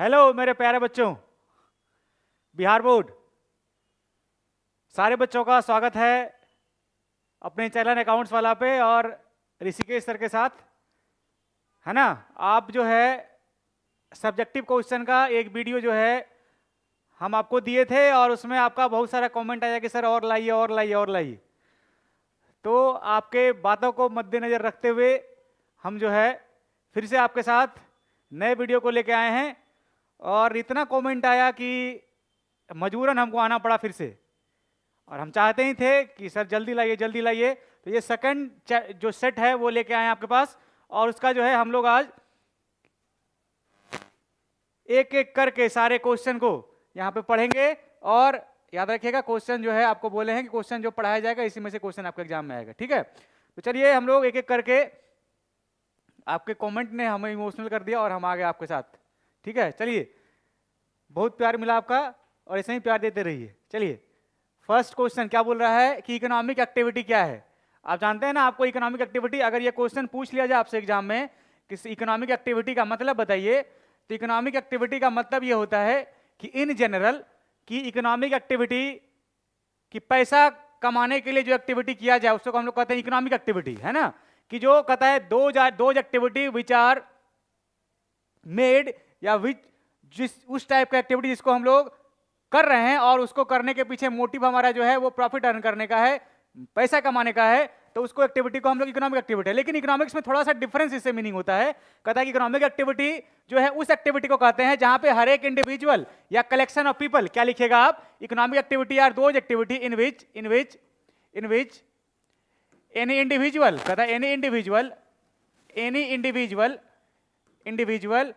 Hello मेरे प्यारे बच्चों, बिहार बोर्ड सारे बच्चों का स्वागत है अपने चैनल अकाउंट्स वाला पे और ऋषिकेश सर के साथ, है ना। आप जो है सब्जेक्टिव क्वेश्चन का एक वीडियो जो है हम आपको दिए थे और उसमें आपका बहुत सारा कमेंट आया कि सर और लाइए और लाइए और लाइए। तो आपके बातों को मद्देनजर रखते हुए हम जो है फिर से आपके साथ नए वीडियो को लेके आए हैं और इतना कमेंट आया कि मजबूरन हमको आना पड़ा फिर से। और हम चाहते ही थे कि सर जल्दी लाइए जल्दी लाइए, तो ये सेकंड जो सेट है वो लेके आए हैं आपके पास और उसका जो है हम लोग आज एक एक करके सारे क्वेश्चन को यहाँ पे पढ़ेंगे। और याद रखिएगा क्वेश्चन जो है आपको बोले हैं कि क्वेश्चन जो पढ़ाया जाएगा इसी में से क्वेश्चन आपके एग्जाम में आएगा, ठीक है। तो चलिए हम लोग एक एक करके, आपके कमेंट ने हमें इमोशनल कर दिया और हम आ गए आपके साथ, ठीक है। चलिए, बहुत प्यार मिला आपका और ऐसे ही प्यार देते रहिए। चलिए, फर्स्ट क्वेश्चन क्या बोल रहा है कि इकोनॉमिक एक्टिविटी क्या है। आप जानते हैं ना, आपको इकोनॉमिक एक्टिविटी अगर ये क्वेश्चन पूछ लिया जाए आपसे एग्जाम में कि इकोनॉमिक एक्टिविटी का मतलब बताइए, तो इकोनॉमिक एक्टिविटी का मतलब ये होता है कि इन जनरल कि इकोनॉमिक एक्टिविटी कि पैसा कमाने के लिए जो एक्टिविटी किया जाए उसको हम लोग कहते हैं इकोनॉमिक एक्टिविटी, है ना। कि जो कहता है दो एक्टिविटी विच आर मेड या विच उस टाइप का एक्टिविटी जिसको हम लोग कर रहे हैं और उसको करने के पीछे मोटिव हमारा जो है वो प्रॉफिट अर्न करने का है, पैसा कमाने का है, तो उसको एक्टिविटी को हम लोग इकोनॉमिक एक्टिविटी है। लेकिन इकोनॉमिक्स में थोड़ा सा डिफरेंस इससे मीनिंग होता है। कहता है कि इकोनॉमिक एक्टिविटी जो है उस एक्टिविटी को कहते हैं जहां पे हर एक इंडिविजुअल या कलेक्शन ऑफ पीपल, क्या लिखेगा आप, economic activity are those activity in which any individual, कहता है एनी इंडिविजुअल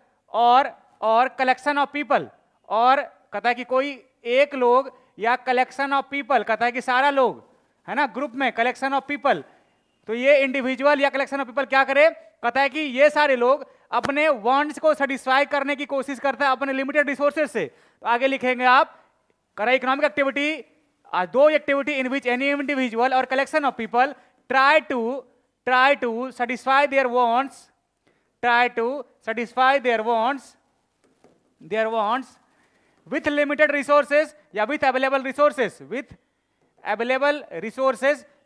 और कलेक्शन ऑफ पीपल, और कहता है कि कोई एक लोग या कलेक्शन ऑफ पीपल, कहता है कि सारा लोग, है ना, ग्रुप में कलेक्शन ऑफ पीपल। तो ये इंडिविजुअल या कलेक्शन ऑफ पीपल क्या करे, कहता है कि ये सारे लोग अपने वांट्स को सेटिस्फाई करने की कोशिश करता है अपने लिमिटेड रिसोर्सेज से। तो आगे लिखेंगे आप, कह रहा इकोनॉमिक एक्टिविटी दो activity in which any individual और collection of people try to satisfy their wants with limited resources या with available resources।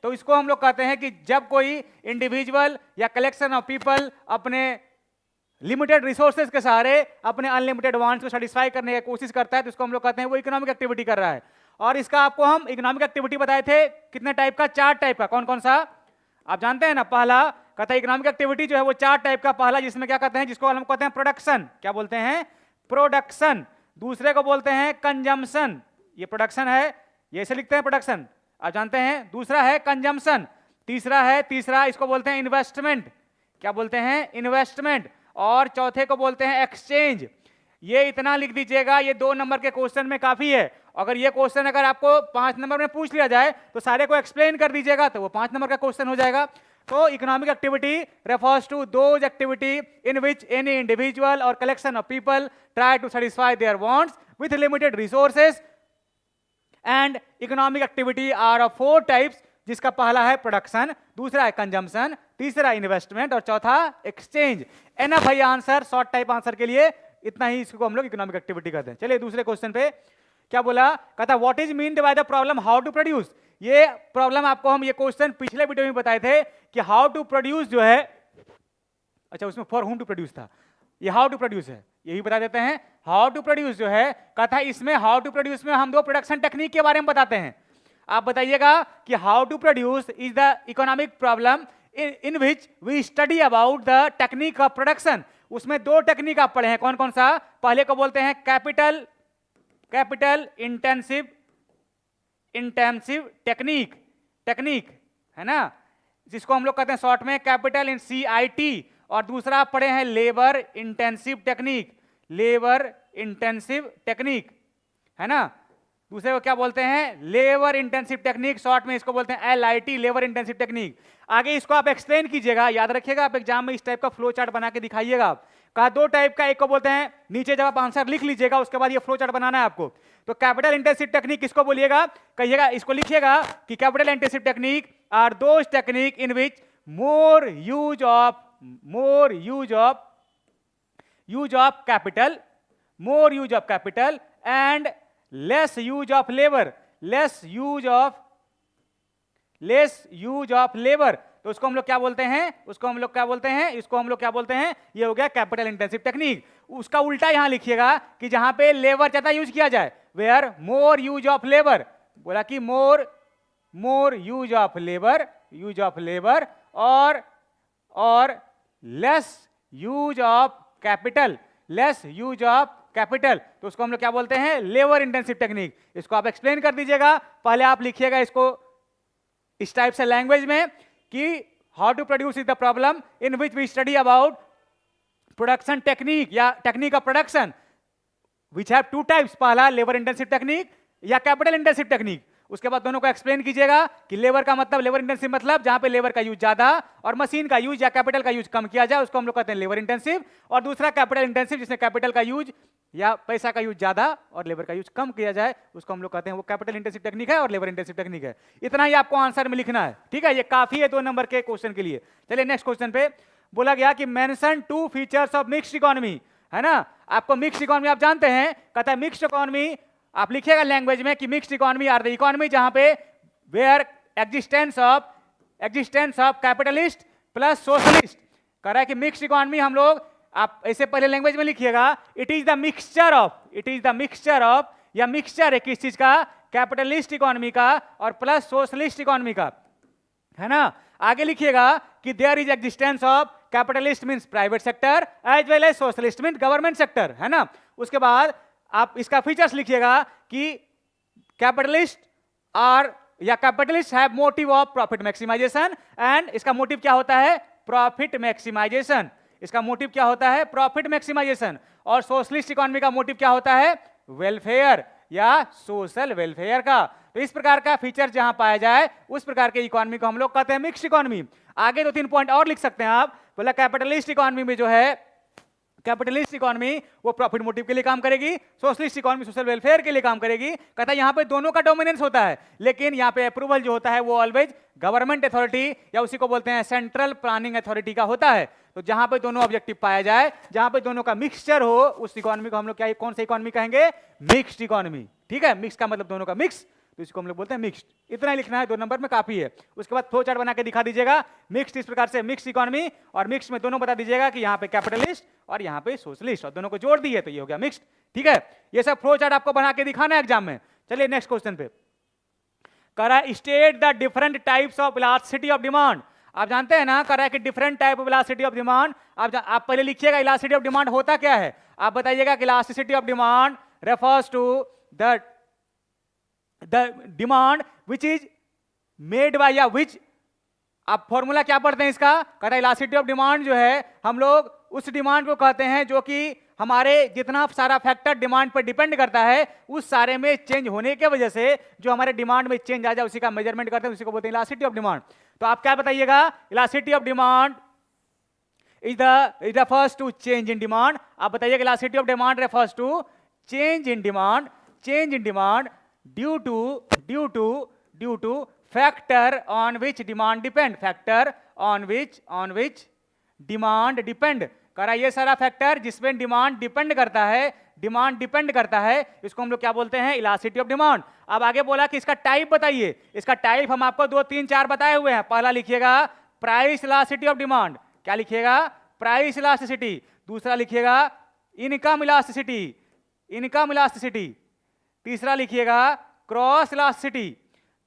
तो इसको हम लोग कहते हैं कि जब कोई इंडिविजुअल या कलेक्शन ऑफ पीपल अपने लिमिटेड रिसोर्सेज के सहारे अपने अनलिमिटेड वांट्स को सेटिस्फाई करने की कोशिश करता है, तो इसको हम लोग कहते हैं वो इकोनॉमिक एक्टिविटी कर रहा है। और इसका आपको हम इकोनॉमिक एक्टिविटी बताए थे कितने टाइप का, 4 टाइप का। कौन कौन सा आप जानते हैं ना। पहला कहता है इकोनॉमिक एक्टिविटी जो है वो 4 टाइप का, पहला जिसमें क्या कहते हैं, जिसको हम कहते हैं प्रोडक्शन, क्या बोलते हैं, प्रोडक्शन। दूसरे को बोलते हैं कंजम्पशन, ये प्रोडक्शन है, ये ऐसे लिखते हैं प्रोडक्शन, आप जानते हैं। दूसरा है कंजम्पशन। तीसरा इसको बोलते हैं इन्वेस्टमेंट, क्या बोलते हैं, इन्वेस्टमेंट। और चौथे को बोलते हैं एक्सचेंज। ये इतना लिख दीजिएगा, ये 2 नंबर के क्वेश्चन में काफी है। अगर ये क्वेश्चन अगर आपको 5 नंबर में पूछ लिया जाए तो सारे को एक्सप्लेन कर दीजिएगा तो वो 5 नंबर का क्वेश्चन हो जाएगा। तो economic activity refers to those activity in which any individual और collection of people try to satisfy their wants with limited resources. And economic activity are of 4 types, जिसका पहला है प्रोडक्शन, दूसरा है कंजम्पशन, तीसरा इन्वेस्टमेंट और चौथा एक्सचेंज। एनफ भाई आंसर, शॉर्ट टाइप आंसर के लिए इतना ही, इसको हम लोग इकोनॉमिक एक्टिविटी कहते हैं। चलिए दूसरे क्वेश्चन पे क्या बोला, कहता what is meant by the problem how to produce. ये प्रॉब्लम आपको हम ये क्वेश्चन पिछले वीडियो में बताए थे कि हाउ टू प्रोड्यूस जो है, अच्छा उसमें फॉर होम टू प्रोड्यूस था, ये हाउ टू प्रोड्यूस है, यही बता देते हैं। हाउ टू प्रोड्यूस जो है, कहता इसमें हाउ टू प्रोड्यूस में हम 2 प्रोडक्शन टेक्निक के बारे में बताते हैं। आप बताइएगा कि how to produce is the economic problem in which we study about the technique of production. उसमें 2 टेक्निक आप पढ़े हैं, कौन कौन सा, पहले को बोलते हैं कैपिटल इंटेंसिव टेक्निक, है ना, जिसको हम लोग कहते हैं शॉर्ट में कैपिटल इन CIT। और दूसरा आप पढ़े हैं लेबर इंटेंसिव टेक्निक, है ना। दूसरे को क्या बोलते हैं, लेबर इंटेंसिव टेक्निक, शॉर्ट में इसको बोलते हैं LIT, लेबर इंटेंसिव टेक्निक। आगे इसको आप एक्सप्लेन कीजिएगा, याद रखिएगा, आप एग्जाम में इस टाइप का फ्लो चार्ट बना के दिखाइएगा। आप कहा 2 टाइप का, एक को बोलते हैं, नीचे जब आप आंसर लिख लीजिएगा उसके बाद ये फ्लो चार्ट बनाना है आपको। तो कैपिटल इंटेंसिव टेक्निक किसको बोलिएगा, कहिएगा, इसको लिखिएगा कि capital intensive technique are those technique in which more use of capital more use of capital and less use of labor, less use of labor। तो उसको हम लोग क्या बोलते हैं, उसको हम लोग क्या बोलते हैं, इसको हम लोग क्या बोलते हैं, ये हो गया कैपिटल इंटेंसिव टेक्निक। उसका उल्टा यहां लिखिएगा कि जहां पे लेबर ज्यादा यूज किया जाए, where more use of labour, बोला कि मोर यूज ऑफ लेबर और लेस यूज ऑफ कैपिटल, तो उसको हम लोग क्या बोलते हैं, लेबर इंटेंसिव टेक्निक। इसको आप एक्सप्लेन कर दीजिएगा। पहले आप लिखिएगा इसको इस टाइप से लैंग्वेज में कि how to produce is the problem in which we study about production technique या technique of production which have two types, पहला लेबर इंटेंसिव टेक्निक या कैपिटल इंटेंसिव टेक्निक। उसके बाद दोनों को एक्सप्लेन कीजिएगा कि लेबर का मतलब, लेबर इंटेंसिव मतलब जहां पे लेबर का यूज ज्यादा और मशीन का यूज या कैपिटल का यूज कम किया जाए, उसको हम लोग कहते हैं लेबर इंटेंसिव। और दूसरा कैपिटल इंटेंसिव, जिसमें कैपिटल का यूज या पैसा का यूज ज्यादा और लेबर का यूज कम किया जाए, उसको हम लोग कहते हैं वो कैपिटल इंटेंसिव टेक्निक है और लेबर इंटेंसिव टेक्निक है। इतना ही आपको आंसर में लिखना है, ठीक है। ये काफी है 2 नंबर के क्वेश्चन के लिए। चलिए नेक्स्ट क्वेश्चन पे बोला गया कि mention 2 features of mixed economy, है ना। आपको मिक्स्ड इकोनॉमी आप जानते हैं, कहता है मिक्स्ड इकोनॉमी, आप लिखिएगा लैंग्वेज में कि mixed economy are the economy जहां पे where existence of capitalist plus socialist. कह रहा है कि मिक्स्ड इकोनॉमी हम लोग, आप ऐसे पहले लैंग्वेज में लिखिएगा, it is the mixture of या मिक्सचर है किस चीज का, कैपिटलिस्ट इकोनॉमी का और प्लस सोशलिस्ट इकोनॉमी का, है ना। आगे लिखिएगा कि there is existence of capitalist means private sector as well as socialist means government sector, है ना। उसके बाद आप इसका फीचर्स लिखिएगा कि capitalist have motive of profit maximisation, and इसका मोटिव क्या होता है, प्रॉफिट मैक्सिमाइजेशन। इसका मोटिव क्या होता है, प्रॉफिट मैक्सिमाइजेशन। और सोशलिस्ट इकोनॉमी का मोटिव क्या होता है, वेलफेयर या सोशल वेलफेयर का। तो इस प्रकार का फीचर जहां पाया जाए उस प्रकार के इकोनॉमी को हम लोग कहते हैं मिक्स्ड इकोनॉमी। आगे 2-3 पॉइंट और लिख सकते हैं आप, बोला कैपिटलिस्ट इकोनॉमी में जो है, कैपिटलिस्ट इकोनॉमी वो प्रॉफिट मोटिव के लिए काम करेगी, सोशलिस्ट इकोनॉमी सोशल वेलफेयर के लिए काम करेगी। कहता है यहां पे दोनों का डोमिनेंस होता है, लेकिन यहां पे अप्रूवल जो होता है वो ऑलवेज गवर्नमेंट अथॉरिटी या उसी को बोलते हैं सेंट्रल प्लानिंग अथॉरिटी का होता है। तो जहां पे दोनों ऑब्जेक्टिव पाया जाए, जहां पे दोनों का मिक्सचर हो, उस इकोनॉमी को हम लोग क्या, कौन सा इकोनॉमी कहेंगे, मिक्स्ड इकोनॉमी, ठीक है। मिक्स का मतलब दोनों का मिक्स, तो इसको हम लोग बोलते हैं मिक्स्ड। इतना ही लिखना है, 2 नंबर में काफी है। उसके बाद फ्लो चार्ट बना के दिखा दीजिएगा मिक्स्ड इस प्रकार से, मिक्स्ड इकोनॉमी और मिक्स में दोनों बता दीजिएगा कि यहाँ पे कैपिटलिस्ट और यहाँ पे सोशलिस्ट, और दोनों को जोड़ दिए तो ये हो गया मिक्स्ड, ठीक है। ये सब फ्लो चार्ट आपको बना के दिखाना है एग्जाम में। चलिए नेक्स्ट क्वेश्चन पे कह रहा है state the different types of elasticity of demand. आप जानते हैं ना, कह रहा है कि different type of elasticity of demand. आप पहले लिखिएगा इलास्टिसिटी ऑफ डिमांड होता क्या है, आप बताइएगा कि elasticity of demand refers to the demand which is made by या विच, आप फॉर्मूला क्या पढ़ते हैं इसका, कहता है इलास्टिसिटी ऑफ डिमांड जो है हम लोग उस डिमांड को कहते हैं जो कि हमारे जितना सारा फैक्टर डिमांड पर डिपेंड करता है उस सारे में चेंज होने के वजह से जो हमारे डिमांड में चेंज आ जाए उसी का मेजरमेंट करते हैं, उसी को बोलते हैं इलास्टिसिटी ऑफ डिमांड। तो आप क्या बताइएगा, elasticity of demand is refers to change in demand. आप बताइएगा elasticity of demand refers to change in demand due to factor on which demand depend. कह रहा है ये सारा फैक्टर जिसमें डिमांड डिपेंड करता है, इसको हम लोग क्या बोलते हैं, इलास्टिसिटी ऑफ डिमांड। अब आगे बोला कि इसका टाइप बताइए। इसका टाइप हम आपको 2, 3, 4 बताए हुए हैं। पहला लिखिएगा प्राइस इलास्टिसिटी ऑफ डिमांड, क्या लिखिएगा, प्राइस इलास्टिसिटी। दूसरा लिखिएगा इनकम इलास्टिसिटी। तीसरा लिखिएगा क्रॉस इलास्टिसिटी।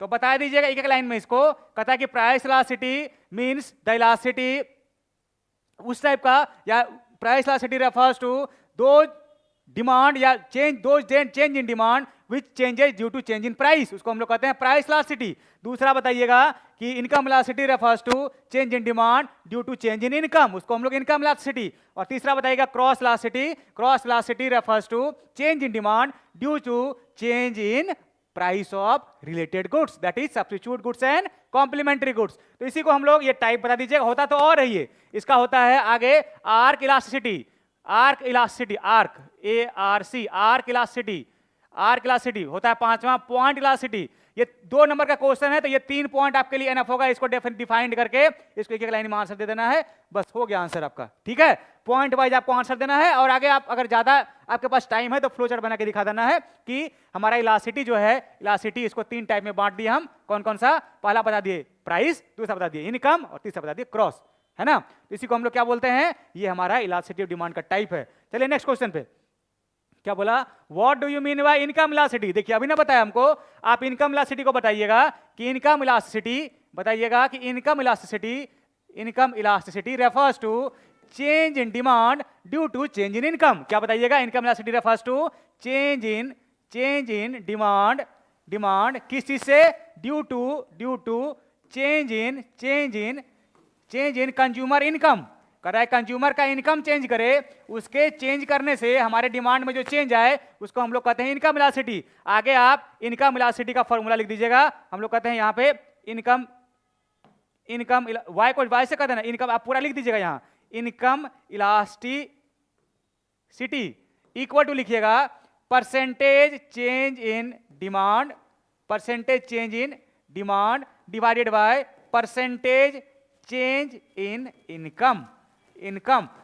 तो बता दीजिएगा एक लाइन में इसको। कहता है कि price elasticity means the elasticity उस टाइप का, या प्राइस इलास्टिसिटी रेफर्स टू दो डिमांड या change in demand which changes due to change in price, उसको हम लोग कहते हैं प्राइस इलास्टिसिटी। दूसरा बताइएगा कि income elasticity refers to change in demand due to change in income, उसको हम लोग इनकम इलास्टिसिटी। और तीसरा बताइएगा cross elasticity refers to change in demand due to change in price of related goods, that is substitute goods and complementary goods. तो इसी को हम लोग ये टाइप बता दीजिएगा। होता तो और है ये, इसका होता है आगे आर्क इलास्टिसिटी होता है 5वां, पॉइंट इलास्टिसिटी। ये 2 नंबर का क्वेश्चन है, तो ये 3 पॉइंट आपके लिए एनफ होगा। इसको डिफाइंड करके इसको एक एक लाइन में आंसर दे देना है, बस हो गया आंसर आपका। ठीक है, पॉइंट वाइज आपको आंसर देना है, और आगे आप अगर ज्यादा आपके पास टाइम है तो फ्लो चार्ट बना के दिखा देना है कि हमारा इलास्टिसिटी जो है, इलास्टिसिटी इसको 3 टाइप में बांट दिया हम। कौन कौन सा? पहला बता दिए प्राइस, दूसरा बता दिए इनकम, और तीसरा बता दिए क्रॉस, है ना। तो इसी को हम लोग क्या बोलते हैं? ये हमारा इलास्टिसिटी ऑफ डिमांड का टाइप है। चलिए नेक्स्ट क्वेश्चन पे क्या बोला, what do you mean by income elasticity. देखिए अभी ना बताया हमको, आप इनकम इलास्टिसिटी को बताइएगा कि इनकम इलास्टिसिटी, बताइएगा कि income elasticity refers to change in demand due to change in income. क्या बताइएगा? Income elasticity refers to change in demand किस चीज से? Due to change in consumer income. कर रहा है कंज्यूमर का इनकम चेंज करे, उसके चेंज करने से हमारे डिमांड में जो चेंज आए उसको हम लोग कहते हैं इनकम इलास्टिसिटी। आगे आप इनकम इलास्टिसिटी का फॉर्मूला लिख दीजिएगा। हम लोग कहते हैं यहाँ पे इनकम वाई को वाई से कहते हैं ना, इनकम आप पूरा लिख दीजिएगा यहाँ, इनकम इलास्टिसिटी इक्वल टू लिखिएगा percentage change in demand divided by percentage change in income.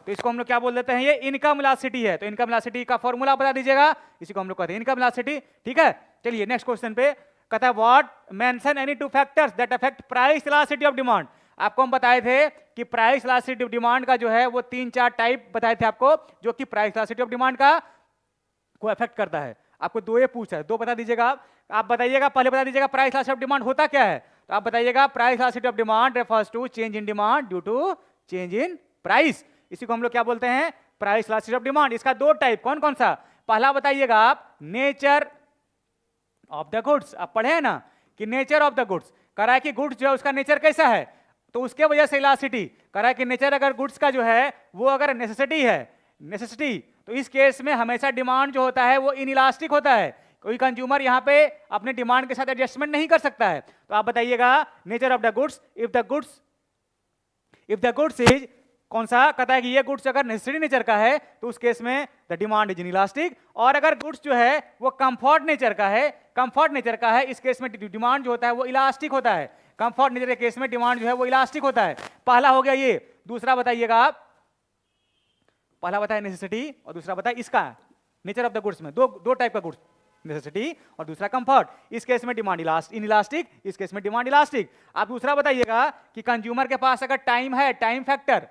तो इसको हम लोग क्या बोल देते हैं? ये इनकम इलास्टिसिटी है। तो इनकम इलास्टिसिटी का फॉर्मूला बता दीजिएगा, इसी को हम लोग कहते हैं इनकम इलास्टिसिटी। ठीक है, चलिए नेक्स्ट क्वेश्चन पे कहता है what mention any 2 factors that affect price elasticity of demand. आपको हम बताए थे कि प्राइस इलास्टिसिटी ऑफ डिमांड का जो है वो 3-4 टाइप बताए थे आपको, जो कि प्राइस इलास्टिसिटी ऑफ डिमांड का को अफेक्ट करता है। आपको 2 पूछा है, 2 बता दीजिएगा आप बताइएगा, पहले बता दीजिएगा प्राइस इलास्टिसिटी ऑफ डिमांड होता क्या है। तो आप बताइएगा price elasticity of demand refers to change in demand due to change in price. इसी को हम लोग क्या बोलते हैं? Price elasticity of demand. इसका 2 टाइप, कौन कौन सा? पहला बताइएगा आप नेचर ऑफ द गुड्स। आप पढ़े हैं ना कि नेचर ऑफ द गुड्स, कह रहा है कि गुड्स जो है उसका नेचर कैसा है, तो उसके वजह से इलास्टिसिटी। कह रहा है कि नेचर अगर गुड्स का जो है वो अगर नेसेसिटी, तो इस केस में हमेशा डिमांड जो होता है वो इनइलास्टिक होता है। कोई कंज्यूमर यहाँ पे अपने डिमांड के साथ एडजस्टमेंट नहीं कर सकता है। तो आप बताइएगा nature of the goods, if the goods is कौन सा? कहता है कि ये गुड्स अगर नेसेसरी नेचर का है तो उस केस में द डिमांड इज इनइलास्टिक। और अगर गुड्स जो है वो कंफर्ट नेचर का है, इस केस में डिमांड जो होता है वो इलास्टिक होता है। कंफर्ट नेचर के केस में डिमांड जो है वो इलास्टिक होता है। पहला हो गया ये। दूसरा बताइएगा आप, पहला बताया नेसेसिटी और दूसरा बताया इसका नेचर ऑफ द गुड्स में दो टाइप का गुड्स, नेसेसिटी और दूसरा कंफर्ट। इस केस में डिमांड इनइलास्टिक, इस केस में डिमांड इलास्टिक। आप दूसरा बताइएगा कि कंज्यूमर के पास अगर टाइम है, टाइम फैक्टर,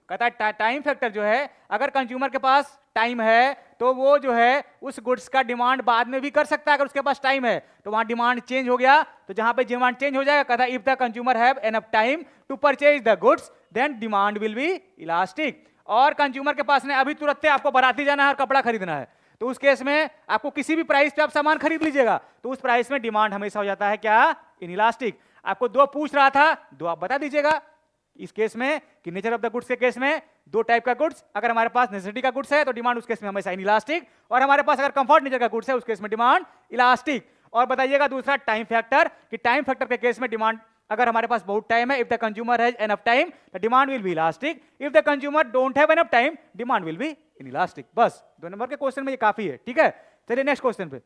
कहता है टाइम फैक्टर जो है, अगर कंज्यूमर के पास टाइम है तो वो जो है उस गुड्स का डिमांड बाद में भी कर सकता है। अगर उसके पास टाइम है तो वहां डिमांड चेंज हो गया, तो जहां पे डिमांड चेंज हो जाएगा, कहता है if the consumer have enough time to purchase the goods then demand will be elastic. और कंज्यूमर के पास ने अभी तुरंत आपको बाराती जाना है और कपड़ा खरीदना है, तो उस केस में आपको किसी भी प्राइस पे आप सामान खरीद लीजिएगा, तो उस प्राइस में डिमांड हमेशा हो जाता है क्या? इनइलास्टिक। आपको 2 पूछ रहा था, 2 आप बता दीजिएगा इस केस में कि नेचर ऑफ द गुड्स के केस में 2 टाइप का गुड्स, अगर हमारे पास नेसेसिटी का गुड्स है तो डिमांड उस केस में हमेशा इनइलास्टिक, और हमारे पास अगर कंफर्ट नेचर का गुड्स है उस केस में डिमांड इलास्टिक। और बताइएगा दूसरा टाइम फैक्टर, कि टाइम फैक्टर के केस में डिमांड अगर हमारे पास बहुत टाइम है, if the consumer has enough time the demand will be elastic, if the consumer don't have enough time demand will B inelastic. बस 2 नंबर के क्वेश्चन में ये काफी है। ठीक है, चलिए नेक्स्ट क्वेश्चन पे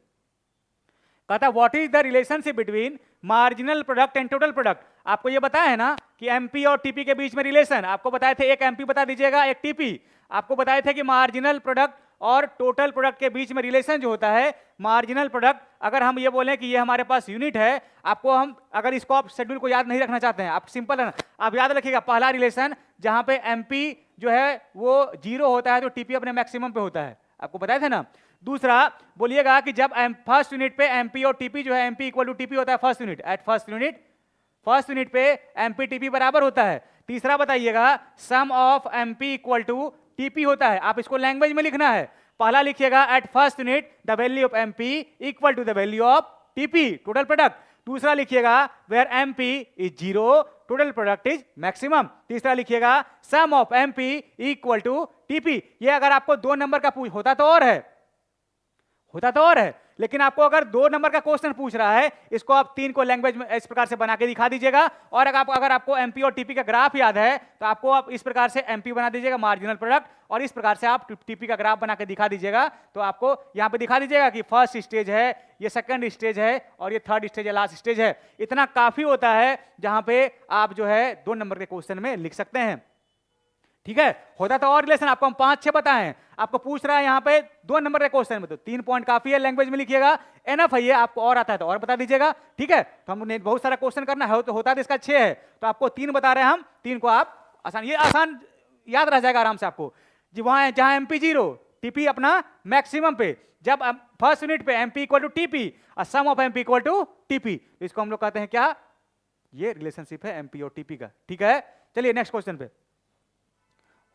कहता है what is the relationship between marginal product and total product. आपको ये बताया है ना कि एमपी और टीपी के बीच में रिलेशन, आपको बताए थे एक एमपी बता दीजिएगा, एक टीपी। आपको बताए थे कि मार्जिनल प्रोडक्ट और टोटल प्रोडक्ट के बीच में रिलेशन जो होता है, मार्जिनल प्रोडक्ट अगर हम ये बोलें कि ये हमारे पास यूनिट है, आपको हम अगर इसको आप शेड्यूल को याद नहीं रखना चाहते हैं, आप सिंपल है ना, आप याद रखिएगा पहला रिलेशन जहां पे एमपी जो है वो 0 होता है तो टीपी अपने मैक्सिमम पे होता है, आपको बताए थे ना। दूसरा बोलिएगा कि जब फर्स्ट यूनिट पे एमपी और टीपी जो है, एमपी इक्वल टू टीपी होता है first unit, at first unit पे एमपी टीपी बराबर होता है। तीसरा बताइएगा sum of MP equal to TP होता है। आप इसको लैंग्वेज में लिखना है, पहला लिखिएगा at first unit the value of MP equal to the value of TP total product. दूसरा लिखिएगा where MP is 0 total product is maximum. तीसरा लिखिएगा sum of MP equal to TP. ये अगर आपको 2 नंबर का होता तो और है, लेकिन आपको अगर 2 नंबर का क्वेश्चन पूछ रहा है, इसको आप 3 को लैंग्वेज में इस प्रकार से बना के दिखा दीजिएगा। और अगर आपको एमपी और टीपी का ग्राफ याद है तो आपको आप इस प्रकार से एमपी बना दीजिएगा, मार्जिनल प्रोडक्ट, और इस प्रकार से आप टीपी का ग्राफ बना के दिखा दीजिएगा। तो आपको यहां पे दिखा दीजिएगा कि फर्स्ट स्टेज है, ये सेकंड स्टेज है, और ये थर्ड स्टेज है, लास्ट स्टेज है। इतना काफी होता है जहां पे आप जो है 2 नंबर के क्वेश्चन में लिख सकते हैं। ठीक है, होता तो और रिलेशन आपको हम 5-6 बताएं, आपको पूछ रहा है यहाँ पे 2 नंबर के क्वेश्चन में, तो 3 पॉइंट काफी है, लैंग्वेज में लिखिएगा, एनफ है ये। आपको और आता है तो और बता दीजिएगा। ठीक है, तो हमने बहुत सारा क्वेश्चन करना है, तो होता है तो इसका 6 है, तो आपको 3 बता रहे हैं हम, 3 को आप आसान, ये आसान याद रह जाएगा आराम से आपको जी। वहां जहां एमपी 0, टीपी अपना मैक्सिमम पे, जब फर्स्ट यूनिट पे एमपी इक्वल टू टीपी और sum of MP equal to TP, तो इसको हम लोग कहते हैं क्या, ये रिलेशनशिप है एमपी और टीपी का। ठीक है, चलिए नेक्स्ट क्वेश्चन पे।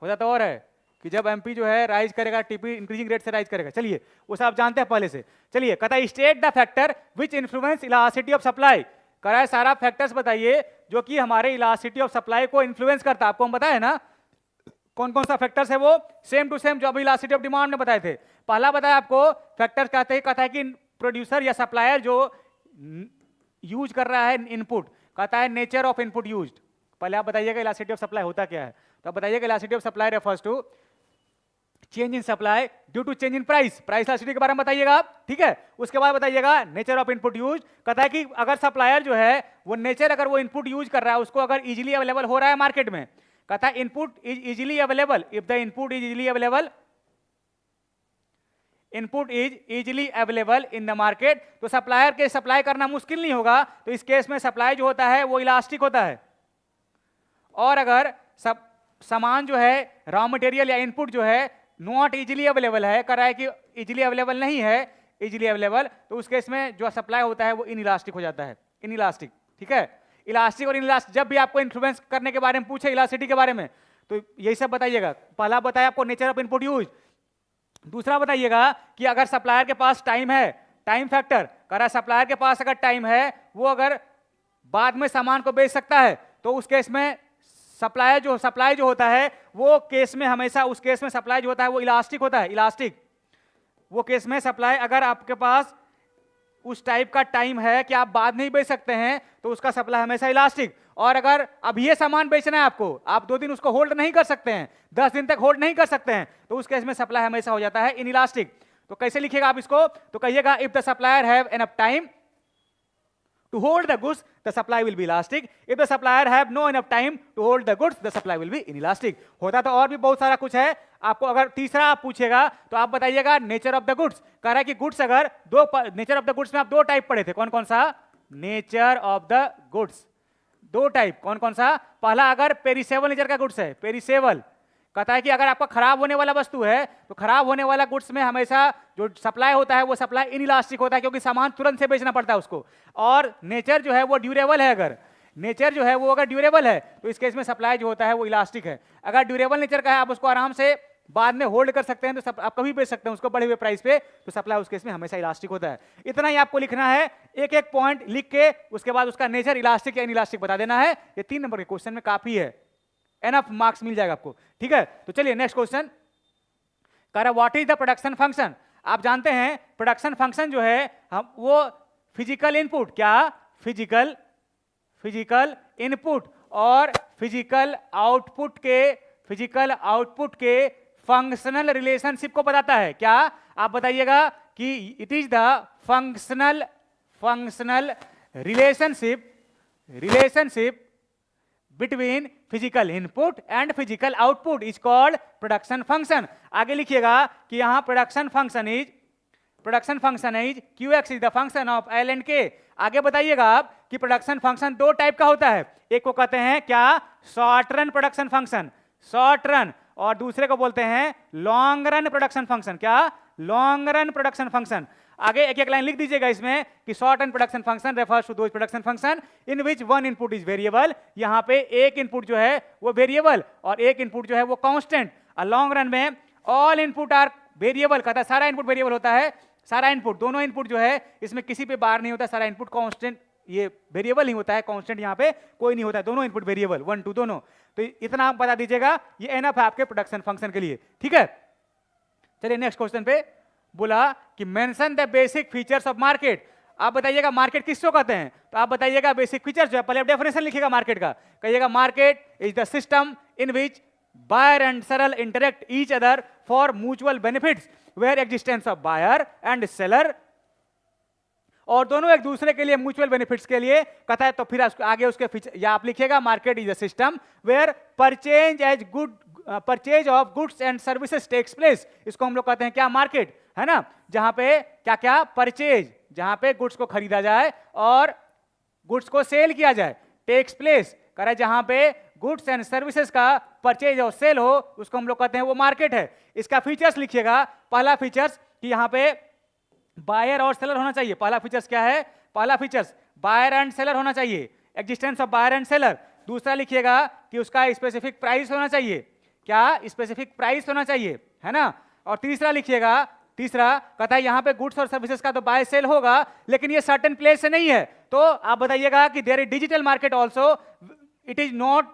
हो जाता और है कि जब एमपी जो है राइज करेगा, टीपी इंक्रीजिंग रेट से राइज करेगा। चलिए वो सब आप जानते हैं पहले से। चलिए कहता है state the factor which influence elasticity of supply. कह रहा है सारा फैक्टर्स बताइए जो कि हमारे इलास्टिसिटी ऑफ सप्लाई को इन्फ्लुएंस करता है। आपको हम बताया ना कौन कौन सा फैक्टर्स है, वो सेम टू सेम जो अभी इलास्टिसिटी ऑफ डिमांड में बताए थे। पहला बताया आपको फैक्टर्स कहता है कि प्रोड्यूसर या सप्लायर जो यूज कर रहा है इनपुट, कहता है नेचर ऑफ इनपुट यूज्ड। पहले आप बताइएगा इलास्टिसिटी ऑफ सप्लाई होता क्या है, तो बताइएगा elasticity of supply refers to change in supply due to change in price. Price elasticity के बारे में बताइएगा आप। ठीक है, उसके बाद बताइएगा नेचर ऑफ इनपुट यूज। कहता है कि अगर सप्लायर जो है वो नेचर, अगर वो इनपुट यूज कर रहा है उसको अगर इजीली अवेलेबल हो रहा है मार्केट में, कहता है input is easily available, if the input is easily available, input is easily available in the market, तो सप्लायर के सप्लाई करना मुश्किल नहीं होगा। तो इस केस में सप्लाई जो होता है वो इलास्टिक होता है। और अगर सब सामान जो है रॉ मटेरियल या इनपुट जो है नॉट इजीली अवेलेबल है, कर रहा है कि इजीली अवेलेबल नहीं है, इजीली अवेलेबल, तो उस केस में जो सप्लाई होता है वो इनइलास्टिक हो जाता है, इनइलास्टिक। ठीक है, इलास्टिक और इनइलास्टिक जब भी आपको इन्फ्लुएंस करने के बारे में पूछे इलास्टिसिटी के बारे में, तो यही सब बताइएगा। पहला बताया आपको नेचर ऑफ इनपुट यूज। दूसरा बताइएगा कि अगर सप्लायर के पास टाइम है, टाइम फैक्टर, कर रहा है सप्लायर के पास अगर टाइम है, वो अगर बाद में सामान को बेच सकता है, तो उस केस में सप्लाई जो होता है वो केस में हमेशा, उस केस में सप्लाई जो होता है वो इलास्टिक होता है, इलास्टिक। वो केस में सप्लाई अगर आपके पास उस टाइप का टाइम है कि आप बाद नहीं बेच सकते हैं, तो उसका सप्लाई हमेशा इलास्टिक। और अगर अब ये सामान बेचना है आपको, आप 2 दिन उसको होल्ड नहीं कर सकते हैं, 10 दिन तक होल्ड नहीं कर सकते हैं, तो उस केस में सप्लाई हमेशा हो जाता है इनइलास्टिक। तो कैसे लिखिएगा आप इसको, तो कहिएगा if the supplier have enough time to hold the goods, the supply will be elastic. If the supplier have no enough time to hold the goods, the supply will be inelastic. होता तो और भी बहुत सारा कुछ है। आपको अगर तीसरा आप पूछेगा तो आप बताइएगा नेचर ऑफ द गुड्स। कह रहा है कि गुड्स अगर नेचर ऑफ द गुड्स में आप 2 टाइप पढ़े थे, कौन कौन सा, nature of the goods 2 type, कौन कौन सा। पहला अगर पेरिसेबल नेचर का गुड्स है, पेरिसेबल, कहता है कि अगर आपका खराब होने वाला वस्तु है तो खराब होने वाला गुड्स में हमेशा जो सप्लाई होता है वो सप्लाई इनइलास्टिक होता है, क्योंकि सामान तुरंत से बेचना पड़ता है उसको। और नेचर जो है वो ड्यूरेबल है, अगर नेचर जो है वो अगर ड्यूरेबल है तो इस केस में सप्लाई जो होता है वो इलास्टिक है। अगर ड्यूरेबल नेचर का है, आप उसको आराम से बाद में होल्ड कर सकते हैं, तो आप कभी बेच सकते हैं उसको बढ़े हुए प्राइस पे, तो सप्लाई उस केस में हमेशा इलास्टिक होता है। इतना ही आपको लिखना है, एक एक पॉइंट लिख के उसके बाद उसका नेचर इलास्टिक या इनइलास्टिक बता देना है। ये 3 नंबर के क्वेश्चन में काफी है, एनफ मार्क्स मिल जाएगा आपको। ठीक है, तो चलिए नेक्स्ट क्वेश्चन। कह रहा what is the production function. आप जानते हैं प्रोडक्शन फंक्शन जो है हम वो फिजिकल इनपुट, क्या फिजिकल इनपुट और फिजिकल आउटपुट के फंक्शनल रिलेशनशिप को बताता है। क्या आप बताइएगा कि it is the functional relationship between physical input and physical output is called production function. आगे लिखिएगा कि यहां production function is QX is the function of L and K। आगे बताइएगा आप कि प्रोडक्शन फंक्शन 2 टाइप का होता है, एक को कहते हैं क्या, short run production function, short run, और दूसरे को बोलते हैं लॉन्ग रन प्रोडक्शन फंक्शन, क्या, लॉन्ग रन प्रोडक्शन फंक्शन। आगे एक एक लाइन लिख दीजिएगा इसमें कि short run production function refers to those production function in which one input is variable. यहां पे एक इनपुट जो है वो वेरिएबल और एक इनपुट जो है वो कांस्टेंट। और लॉन्ग रन में ऑल इनपुट आर वेरिएबल, कहता है सारा इनपुट वेरिएबल होता है, सारा इनपुट, दोनों इनपुट जो है इसमें किसी पे बार नहीं होता, सारा इनपुट कांस्टेंट, ये वेरिएबल ही होता है, कांस्टेंट यहाँ पे कोई नहीं होता है, दोनों इनपुट वेरिएबल 1 2 दोनों। तो इतना आप बता दीजिएगा, ये एनफ है आपके प्रोडक्शन फंक्शन के लिए। ठीक है, चलिए नेक्स्ट क्वेश्चन पे। बोला कि mention the basic features of market. आप बताइएगा मार्केट किसको कहते हैं, तो आप बताइएगा बेसिक फीचर्स जो है, पहले आप डेफिनेशन लिखिएगा मार्केट का, कहिएगा market is the system in which buyer and seller interact each other for mutual benefits where existence of buyer and seller, और दोनों एक दूसरे के लिए म्यूचुअल बेनिफिट्स के लिए कहता है। तो फिर आगे उसके फीचर, या आप लिखिएगा market is a system where purchase of goods and services takes place. इसको हम लोग कहते हैं क्या, मार्केट, है ना, जहां पे क्या क्या परचेज, जहां पे गुड्स को खरीदा जाए और गुड्स को सेल किया जाए, टेक्स प्लेस कह रहा है जहां पे गुड्स एंड सर्विसेज का परचेज और सेल हो, उसको हम लोग कहते हैं वो मार्केट है। इसका फीचर्स लिखिएगा, पहला फीचर्स कि यहां पे बायर और सेलर होना चाहिए। पहला फीचर्स क्या है, पहला फीचर्स बायर एंड सेलर होना चाहिए, existence of buyer and seller. दूसरा लिखिएगा कि उसका स्पेसिफिक प्राइस होना चाहिए, क्या, स्पेसिफिक प्राइस होना चाहिए, है ना। और तीसरा लिखिएगा, तीसरा कहता है यहां पे गुड्स और सर्विसेज का तो बाय सेल होगा, लेकिन ये सर्टेन प्लेस से नहीं है, तो आप बताइएगा कि there is digital market also, it is not,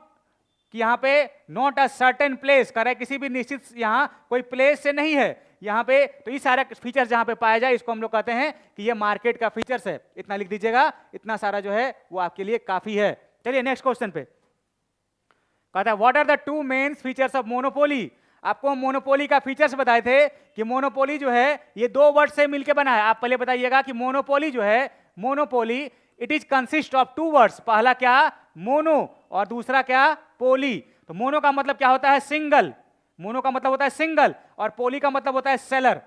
कि यहां पे नॉट अ सर्टेन प्लेस, कह रहा है किसी भी निश्चित यहां कोई प्लेस से नहीं है यहां पे। तो ये सारे फीचर्स जहां पे पाया जाए इसको हम लोग कहते हैं कि ये मार्केट का फीचर्स है। इतना लिख दीजिएगा, इतना सारा जो है वो आपके लिए काफी है। चलिए नेक्स्ट क्वेश्चन पे, कहता है what are the two main features of monopoly. आपको मोनोपोली का फीचर्स बताए थे कि मोनोपोली जो है ये दो वर्ड से मिलकर बना है। आप पहले बताइएगा कि मोनोपोली जो है, monopoly it is consist of two words, पहला क्या, मोनो, और दूसरा क्या, पोली। तो मोनो का मतलब क्या होता है, सिंगल, मोनो का मतलब होता है सिंगल, और पोली का मतलब होता है सेलर,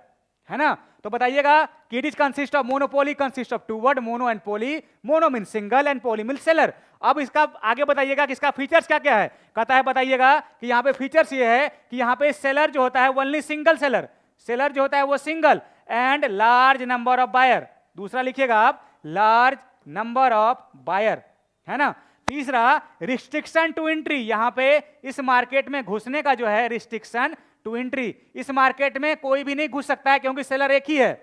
है ना। तो बताइएगा कि it is consist of, monopoly consist of two word, mono and poly, mono mean single and poly mean seller. अब इसका आगे बताइएगा कि इसका फीचर्स क्या क्या है। कहता है बताइएगा कि यहाँ पे फीचर्स ये है कि यहाँ पे सेलर जो होता है ओनली सिंगल सेलर, सेलर जो होता है वो single, and large number of buyer. दूसरा लिखिएगा आप, लार्ज नंबर ऑफ बायर, है ना। तीसरा रिस्ट्रिक्शन टू एंट्री, यहां पे इस मार्केट में घुसने का जो है रिस्ट्रिक्शन टू एंट्री, इस मार्केट में कोई भी नहीं घुस सकता है क्योंकि सेलर एक ही है,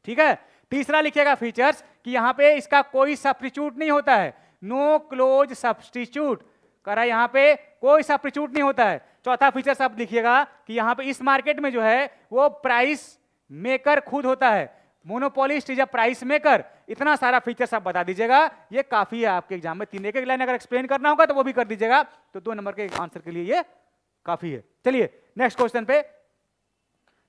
ठीक है। तीसरा लिखिएगा फीचर्स कि यहां पे इसका कोई सब्स्टिट्यूट नहीं होता है, नो क्लोज सब्स्टिट्यूट, कह रहा है यहां पे कोई सब्स्टिट्यूट नहीं होता है। चौथा फीचर्स आप लिखिएगा कि यहां पे इस मार्केट में जो है वो प्राइस मेकर खुद होता है, monopolist is a price maker. इतना सारा फीचर्स आप बता दीजिएगा, ये काफी है आपके एग्जाम में। तीन एक लाइन अगर एक्सप्लेन करना होगा तो वो भी कर दीजिएगा, तो 2 नंबर के आंसर के लिए ये काफी है। चलिए नेक्स्ट क्वेश्चन पे,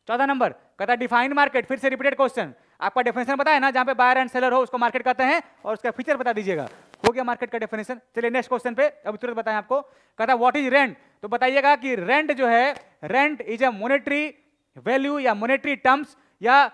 14 नंबर, कहता है डिफाइन मार्केट। फिर से रिपीटेड क्वेश्चन, आपका डेफिनेशन बताया ना, जहां पे बायर एंड सेलर हो उसको मार्केट कहते हैं, और उसका फीचर बता दीजिएगा। हो गया मार्केट का डेफिनेशन। चलिए नेक्स्ट क्वेश्चन पे, अभी तुरंत बताएं आपको। कहता है व्हाट इज रेंट, तो बताइएगा कि रेंट जो है, rent is a monetary value या मॉनेटरी टर्म्स, या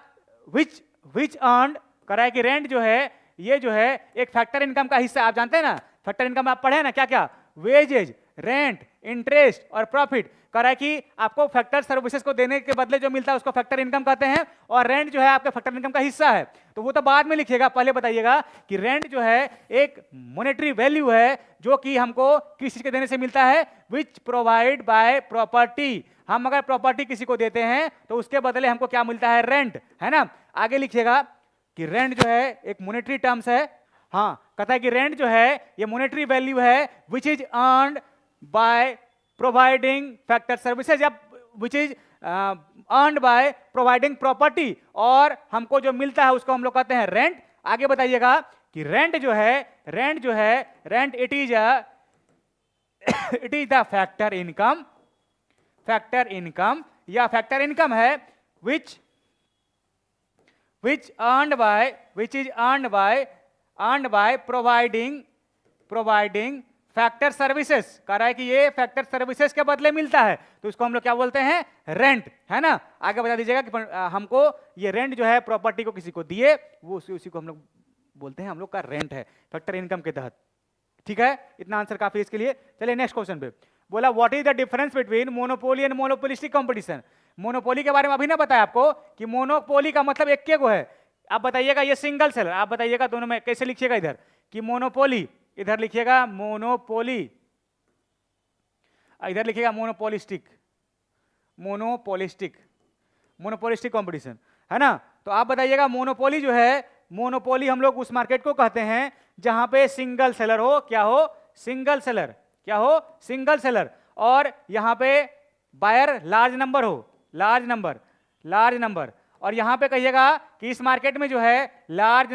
विच अर्न्ड, कह रहा है कि रेंट जो है ये जो है एक फैक्टर इनकम का हिस्सा। आप जानते हैं ना फैक्टर इनकम, आप पढ़े ना क्या क्या, वेजेज, रेंट, इंटरेस्ट और प्रॉफिट। कह रहा है कि आपको फैक्टर सर्विसेज को देने के बदले जो मिलता है उसको फैक्टर इनकम कहते हैं, और रेंट जो है आपके फैक्टर इनकम का हिस्सा है। तो वो तो बाद में लिखिएगा, पहले बताइएगा कि रेंट जो है एक मॉनेटरी वैल्यू है जो कि हमको किस चीज के देने से मिलता है, विच प्रोवाइड बाय प्रॉपर्टी। हम अगर प्रॉपर्टी किसी को देते हैं तो उसके बदले हमको क्या मिलता है, रेंट, है ना। आगे लिखिएगा कि रेंट जो है एक मॉनेटरी टर्म्स है। हाँ, कहता है कि रेंट जो है ये मॉनेटरी वैल्यू है which is earned by providing factor services, या which is earned by providing property, और हमको जो मिलता है उसको हम लोग कहते हैं रेंट। आगे बताइएगा कि रेंट जो है, rent it is the factor income, factor income, या फैक्टर इनकम है which is earned by providing factor services. कह रहा है कि ये फैक्टर सर्विसेज के बदले मिलता है, तो इसको हम लोग क्या बोलते हैं, रेंट, है ना। आगे बता दीजिएगा कि हमको ये रेंट जो है प्रॉपर्टी को किसी को दिए, वो उसी को हम लोग बोलते हैं, हम लोग का रेंट है फैक्टर इनकम के तहत, ठीक है। इतना आंसर काफी इसके लिए। चलिए नेक्स्ट क्वेश्चन पे, बोला what is the difference between monopoly and monopolistic competition. Monopoly के बारे में अभी ना बताया आपको कि मोनोपोली का मतलब एक के को है। आप बताइएगा ये सिंगल सेलर, आप बताइएगा दोनों में कैसे लिखिएगा, इधर कि मोनोपोली, इधर लिखिएगा मोनोपोली, इधर लिखिएगा मोनोपोलिस्टिक, मोनोपोलिस्टिक कंपटीशन, है ना। तो आप बताइएगा मोनोपोली जो है, मोनोपोली हम लोग उस मार्केट को कहते हैं जहां पे सिंगल सेलर हो, क्या हो, सिंगल सेलर, क्या हो, सिंगल सेलर, और यहां पे बायर लार्ज नंबर हो, लार्ज नंबर, और यहां पे कहिएगा कि इस मार्केट में जो है लार्ज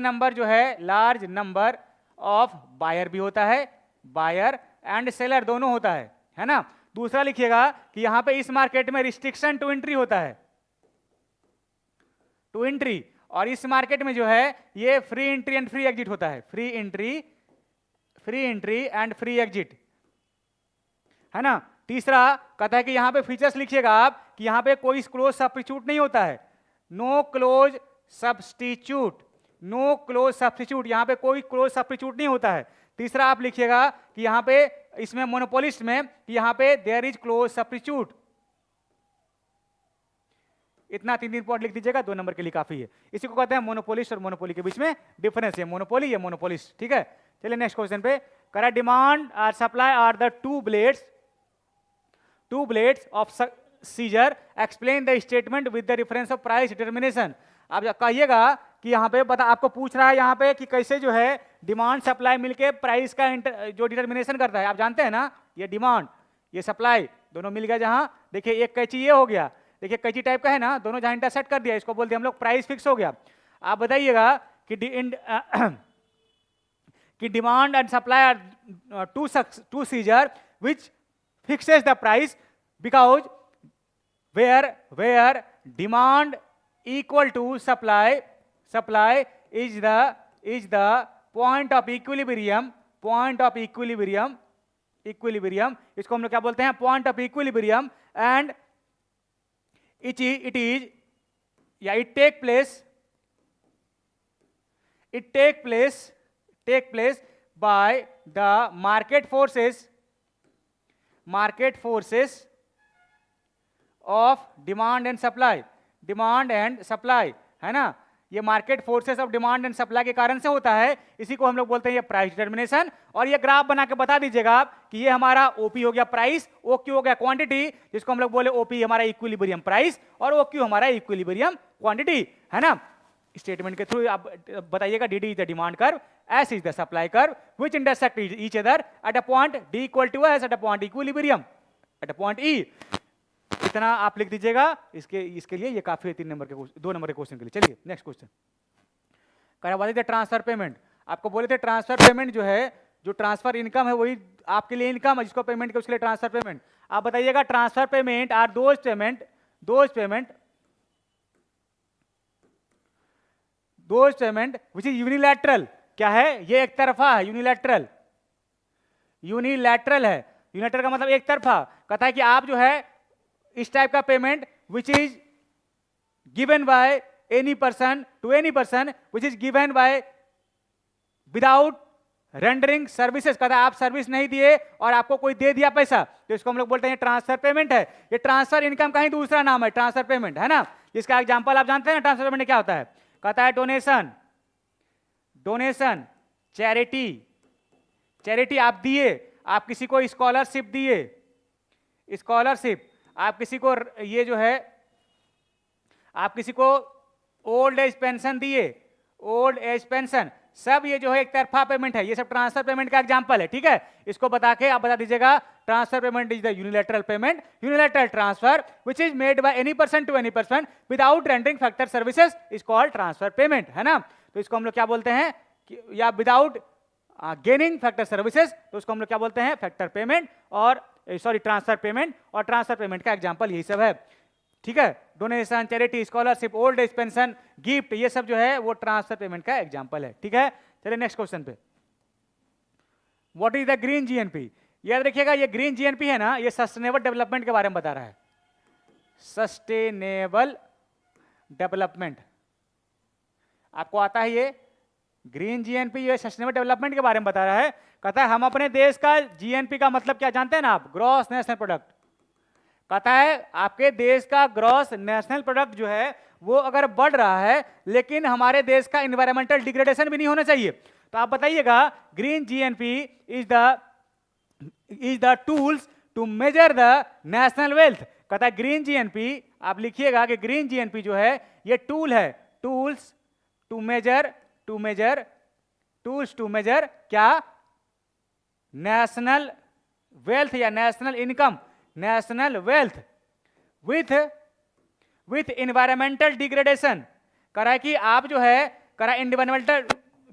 नंबर ऑफ बायर भी होता है, बायर एंड सेलर दोनों होता है ना। दूसरा लिखिएगा कि यहां पे इस मार्केट में रिस्ट्रिक्शन टू एंट्री होता है, टू एंट्री, और इस मार्केट में जो है ये free entry and free exit होता है, free entry and free exit, है ना। तीसरा कहता है कि यहां पे फीचर्स लिखिएगा आप कि यहां पे कोई क्लोज सब्स्टिट्यूट नहीं होता है, no close substitute, no close substitute, यहां पे कोई क्लोज सब्स्टिट्यूट नहीं होता है। तीसरा आप लिखिएगा कि यहां पे इसमें मोनोपोलिस्ट में कि यहां पे देयर इज क्लोज सब्स्टिट्यूट। इतना 3 पॉइंट लिख दीजिएगा, 2 नंबर के लिए काफी है। इसी को कहते हैं मोनोपोलिस्ट और मोनोपोली के बीच में डिफरेंस है, मोनोपोली या मोनोपोलिस्ट, ठीक है। चलिए नेक्स्ट क्वेश्चन पे, करेक्ट डिमांड और supply are the two blades of scissor, explain the statement with the reference of price determination. आप कहिएगा कि यहाँ पे बता, आपको पूछ रहा है यहाँ पे कि कैसे जो है डिमांड सप्लाई मिलके प्राइस का जो डिटर्मिनेशन करता है। आप जानते हैं ना, ये डिमांड ये सप्लाई दोनों मिल गया, जहाँ देखिए एक कैची ये हो गया, देखिए कैची टाइप का है ना, दोनों जहाँ इंटरसेक्ट कर दिया, इसको बोल दिया हम लोग प्राइस फिक्स हो गया। आप बताइएगा कि demand and supply are two scissor which fixes the price because where demand equal to supply is the point of equilibrium, इसको हम लोग क्या बोलते हैं, point of equilibrium, and it take place by the market forces of demand and supply, है ना। ये market forces of demand and supply के कारण से होता है, इसी को हम लोग बोलते हैं ये प्राइस डिटर्मिनेशन। और ये ग्राफ बना के बता दीजिएगा आप कि ये हमारा ओपी हो गया प्राइस, ओक्यू हो गया क्वांटिटी, जिसको हम लोग बोले ओपी हमारा इक्विलिब्रियम प्राइस और ओक्यू हमारा इक्विलिब्रियम क्वांटिटी, है ना। स्टेटमेंट के थ्रू आप बताइएगा D is the demand curve, S is the supply curve, which intersect each other at a point D equal to S at a point equilibrium at a point E. इतना आप लिख दीजिएगा, इसके लिए ये काफी है 2 नंबर के क्वेश्चन के लिए। चलिए नेक्स्ट क्वेश्चन, करवा दीजिए ट्रांसफर पेमेंट। आपको बोले थे ट्रांसफर पेमेंट जो है, जो ट्रांसफर इनकम है वही आपके लिए इनकम है, जिसको पेमेंट के उसके लिए ट्रांसफर पेमेंट। आप बताइएगा transfer payment are those payment which is unilateral. क्या है ये, एक तरफा है, यूनिलैटरल है। यूनिलैटरल का मतलब एक तरफा, कहता है कि आप जो है इस टाइप का payment which is given by any person to any person which is given by without rendering services. कहता है आप सर्विस नहीं दिए और आपको कोई दे दिया पैसा, तो इसको हम लोग बोलते हैं ट्रांसफर पेमेंट है। ये ट्रांसफर इनकम का ही दूसरा नाम है ट्रांसफर पेमेंट, है ना। इसका एग्जांपल आप जानते हैं ना ट्रांसफर पेमेंट क्या होता है। कहता है डोनेशन, चैरिटी आप दिए, आप किसी को स्कॉलरशिप दिए, आप किसी को ये जो है आप किसी को ओल्ड एज पेंशन दिए, ओल्ड एज पेंशन, सब ये जो है एक तरफा पेमेंट है, ये सब ट्रांसफर पेमेंट का एग्जांपल है, ठीक है। इसको बता के आप बता दीजिएगा transfer payment is the unilateral payment, unilateral transfer which is made by any person to any person without rendering factor services is called transfer payment, है ना। तो इसको हम लोग क्या बोलते हैं या विदाउट गेनिंग फैक्टर सर्विसेज, तो उसको हम लोग क्या बोलते हैं फैक्टर पेमेंट, और सॉरी ट्रांसफर पेमेंट। और ट्रांसफर पेमेंट का एग्जांपल यही सब है, ठीक है। Donation, charity, scholarship, old age pension, gift, ये सब जो है वो ट्रांसफर पेमेंट का एग्जांपल है, ठीक है। चलिए नेक्स्ट क्वेश्चन पे, what is the green GNP. याद रखिएगा ये ग्रीन जीएनपी है ना, ये सस्टेनेबल डेवलपमेंट के बारे में बता रहा है, सस्टेनेबल डेवलपमेंट। आपको आता है ये ग्रीन जीएनपी, ये सस्टेनेबल डेवलपमेंट के बारे में बता रहा है। कहता है हम अपने देश का जीएनपी का मतलब क्या जानते हैं ना आप, ग्रॉस नेशनल प्रोडक्ट। कहता है आपके देश का ग्रॉस नेशनल प्रोडक्ट जो है वो अगर बढ़ रहा है, लेकिन हमारे देश का एनवायरमेंटल डिग्रेडेशन भी नहीं होना चाहिए, तो आप बताइएगा green GNP is the tools to measure the national wealth. कहता है ग्रीन जीएनपी, आप लिखिएगा कि ग्रीन जीएनपी जो है ये टूल है, टूल्स टू मेजर क्या, नेशनल वेल्थ या national income, national wealth with environmental degradation, करा है कि आप जो है करा इन्वायरमेंटल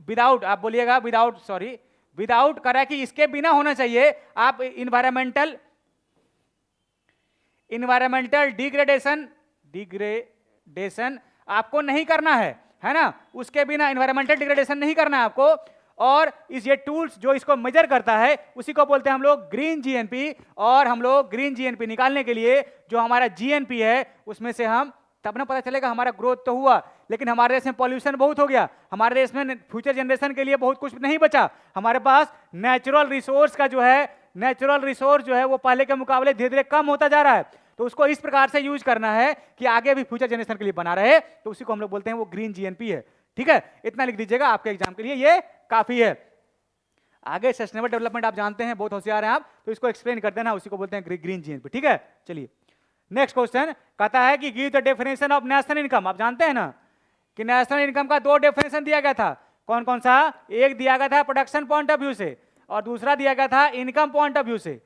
विदाउट, आप बोलिएगा विदाउट, सॉरी विदाउट, करा है कि इसके बिना होना चाहिए, आप इन्वायरमेंटल डिग्रेडेशन आपको नहीं करना है ना, उसके बिना इन्वायरमेंटल डिग्रेडेशन नहीं करना है आपको। और इस ये टूल्स जो इसको मेजर करता है उसी को बोलते हैं हम लोग ग्रीन जीएनपी। और हम लोग ग्रीन जीएनपी निकालने के लिए जो हमारा जीएनपी है उसमें से हम तब ना पता चलेगा हमारा ग्रोथ तो हुआ, लेकिन हमारे देश में पॉल्यूशन बहुत हो गया, हमारे देश में फ्यूचर जनरेशन के लिए बहुत कुछ नहीं बचा, हमारे पास नेचुरल रिसोर्स का जो है नेचुरल रिसोर्स जो है वो पहले के मुकाबले धीरे धीरे कम होता जा रहा है। तो उसको इस प्रकार से यूज करना है कि आगे भी फ्यूचर जनरेशन के लिए बना रहे, तो उसी को हम लोग बोलते हैं वो ग्रीन जीएनपी है। ठीक है, इतना लिख दीजिएगा, आपके एग्जाम के लिए ये काफी है। आगे सस्टेनेबल डेवलपमेंट आप जानते हैं, बहुत होशियार हैं आप, तो इसको एक्सप्लेन कर देना, उसी को बोलते हैं ग्रीन जीएनपी। ठीक है, चलिए नेक्स्ट क्वेश्चन कहता है कि give the definition of national income. आप जानते हैं ना कि नेशनल इनकम का 2 डेफिनेशन दिया गया था, कौन कौन सा? एक दिया गया था प्रोडक्शन पॉइंट ऑफ व्यू से और दूसरा दिया गया था इनकम पॉइंट ऑफ व्यू से।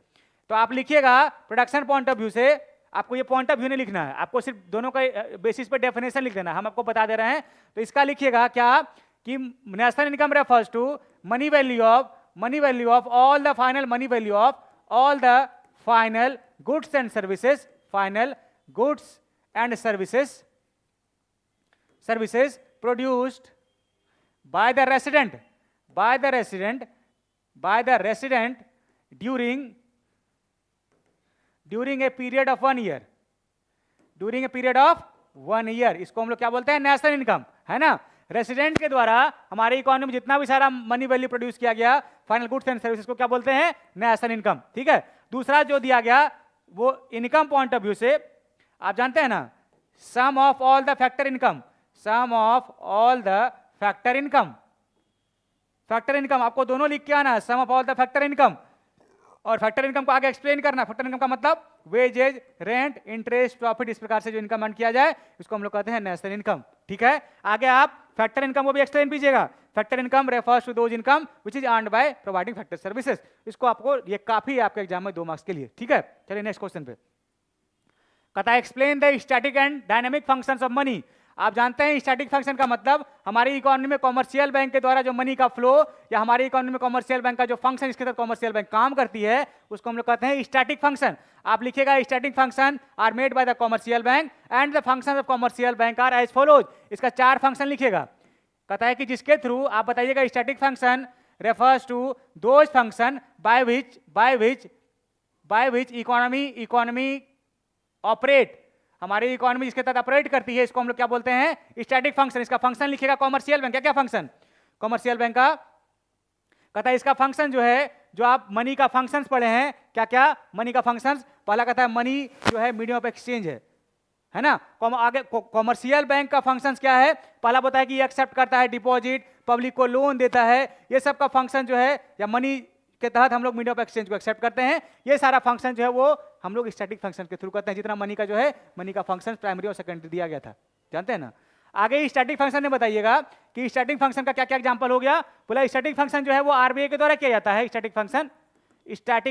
तो आप लिखिएगा प्रोडक्शन पॉइंट ऑफ व्यू से, आपको ये पॉइंट ऑफ व्यू नहीं लिखना है, आपको सिर्फ दोनों का बेसिस पे डेफिनेशन लिख देना, हम आपको बता दे रहे हैं। तो इसका लिखिएगा क्या कि national income refers to money value of all the final money value of all the final goods and services, final goods and services produced by the resident during a period of 1 year, इसको हम लोग क्या बोलते हैं? National income, है ना। Resident के द्वारा हमारे इकोनॉमी में जितना भी सारा मनी वैल्यू प्रोड्यूस किया गया, फाइनल गुड्स एंड सर्विसेज को क्या बोलते हैं? National income. ठीक है, दूसरा जो दिया गया वो इनकम पॉइंट ऑफ व्यू से, आप जानते हैं ना sum of all the factor income, factor income आपको दोनों लिख के आना, sum of all the factor income, और फैक्टर इनकम को आगे एक्सप्लेन करना। फैक्टर इनकम का मतलब वेजेज, रेंट, इंटरेस्ट, प्रॉफिट, इस प्रकार से जो इनकम अर्न किया जाए इसको हम लोग कहते हैं नेशनल इनकम। ठीक है, आगे आप फैक्टर इनकम को भी एक्सप्लेन कीजिएगा। Factor income refers to those income which is earned by providing factor services. इसको आपको, ये काफी है आपके एग्जाम में 2 मार्क्स के लिए। ठीक है, चलिए नेक्स्ट क्वेश्चन पे। कहता है explain the static and dynamic functions of money. आप जानते हैं स्टैटिक फंक्शन का मतलब हमारी इकोनॉमी में कॉमर्शियल बैंक के द्वारा जो मनी का फ्लो, या हमारी इकोनॉमी में कॉमर्शियल बैंक का जो फंक्शन इसके तहत कॉमर्शियल बैंक काम करती है उसको हम लोग कहते हैं स्टैटिक फंक्शन। आप लिखिएगा static function are made by the commercial bank and the functions of commercial bank are as follows. इसका 4 फंक्शन लिखिएगा। कहता है कि जिसके थ्रू आप बताइएगा static function refers to those function by which economy operate, हमारी इकोनॉमी जिसके तहत ऑपरेट करती है इसको हम लोग क्या बोलते हैं? Static function. इसका फंक्शन लिखिएगा कॉमर्शियल बैंक। क्या क्या फंक्शन? कॉमर्शियल बैंक का कहता है इसका फंक्शन जो है, जो आप मनी का फंक्शंस पढ़े हैं, क्या क्या मनी का फंक्शंस? पहला कहता है मनी जो है मीडियम ऑफ एक्सचेंज है ना। आगे कॉमर्शियल बैंक का फंक्शंस क्या है? पहला बताया कि ये एक्सेप्ट करता है डिपॉजिट, पब्लिक को लोन देता है, ये सब का फंक्शन जो है, या मनी के तहत हम लोग मीडियम ऑफ एक्सचेंज को एक्सेप्ट करते हैं। ये सारा फंक्शन जो है वो हम लोग स्टैटिक फंक्शन के थ्रू करते हैं। जितना मनी का जो है, मनी का फंक्शन प्राइमरी और सेकेंडरी दिया गया था, जानते हैं ना। आगे स्टैटिक फंक्शन ने बताइएगा कि स्टैटिक फंक्शन का क्या क्या एग्जांपल हो गया। बोला स्टैटिक फंक्शन जो है वो आरबीआई के द्वारा किया जाता है। स्टैटिक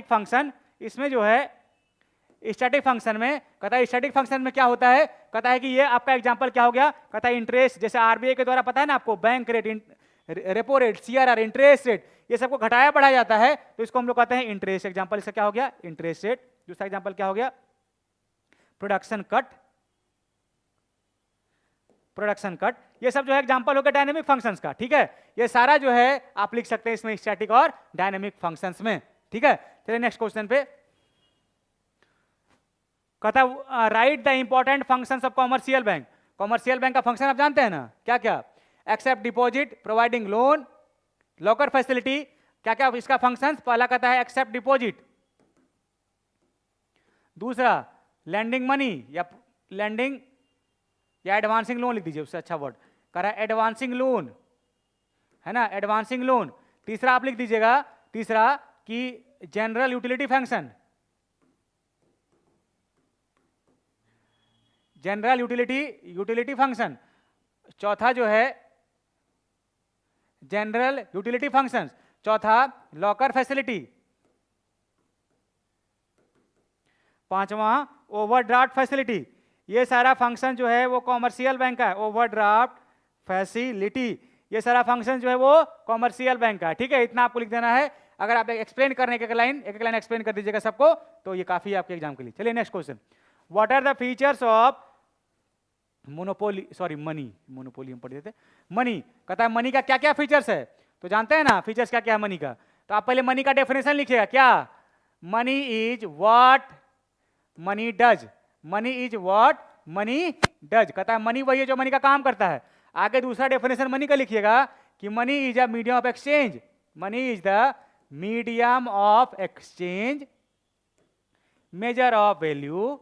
फंक्शन इसमें जो है, स्टैटिक फंक्शन में कहता है स्टैटिक फंक्शन में क्या होता है? कहता है कि ये आपका एग्जांपल क्या हो गया? कहता है इंटरेस्ट, जैसे आरबीआई के द्वारा पता है ना आपको, bank rate, repo rate, CRR, interest rate, ये सबको घटाया बढ़ाया जाता है, तो इसको हम लोग कहते हैं इंटरेस्ट। एग्जांपल इसका क्या हो गया? Interest rate. दूसरा एग्जांपल क्या हो गया? Production cut. ये सब जो है एग्जांपल हो गया डायनेमिक फंक्शंस का। ठीक है, ये सारा जो है आप लिख सकते हैं इसमें स्टैटिक और डायनेमिक फंक्शंस में। ठीक है, चलिए नेक्स्ट क्वेश्चन पे। कहता है write the important functions of commercial bank. Commercial bank का फंक्शन आप जानते हैं ना, क्या क्या? Accept deposit, providing loan, locker facility. क्या क्या इसका फंक्शन? पहला कहता है एक्सेप्ट डिपॉजिट, दूसरा लैंडिंग मनी या एडवांसिंग लोन लिख दीजिए, उससे अच्छा वर्ड कह रहा है एडवांसिंग लोन, है ना, एडवांसिंग लोन। तीसरा आप लिख दीजिएगा, तीसरा कि general utility function, general utility function. चौथा जो है जनरल यूटिलिटी फंक्शंस। चौथा लॉकर फैसिलिटी। पांचवा ओवरड्राफ्ट फैसिलिटी। ये सारा फंक्शन जो है वो कॉमर्शियल बैंक का है, ओवरड्राफ्ट फैसिलिटी, ये सारा फंक्शन जो है वो कॉमर्शियल बैंक का है, ठीक है। इतना आपको लिख देना है। अगर आप एक्सप्लेन करने एक लाइन एक्सप्लेन कर दीजिएगा सबको, तो ये काफी है आपके एग्जाम के लिए। चलिए next question, what are the features of monopoly, sorry money, monopoly हम पढ़ देते, मनी कहता है मनी का क्या क्या फीचर्स है, तो जानते हैं ना फीचर्स क्या क्या है मनी का। तो आप पहले मनी का डेफिनेशन लिखिएगा, क्या, money is what money does, money is what money does, कहता है मनी वही है जो मनी का काम करता है। आगे दूसरा डेफिनेशन मनी का लिखिएगा कि money is a medium of exchange, money is the medium of exchange, measure of value,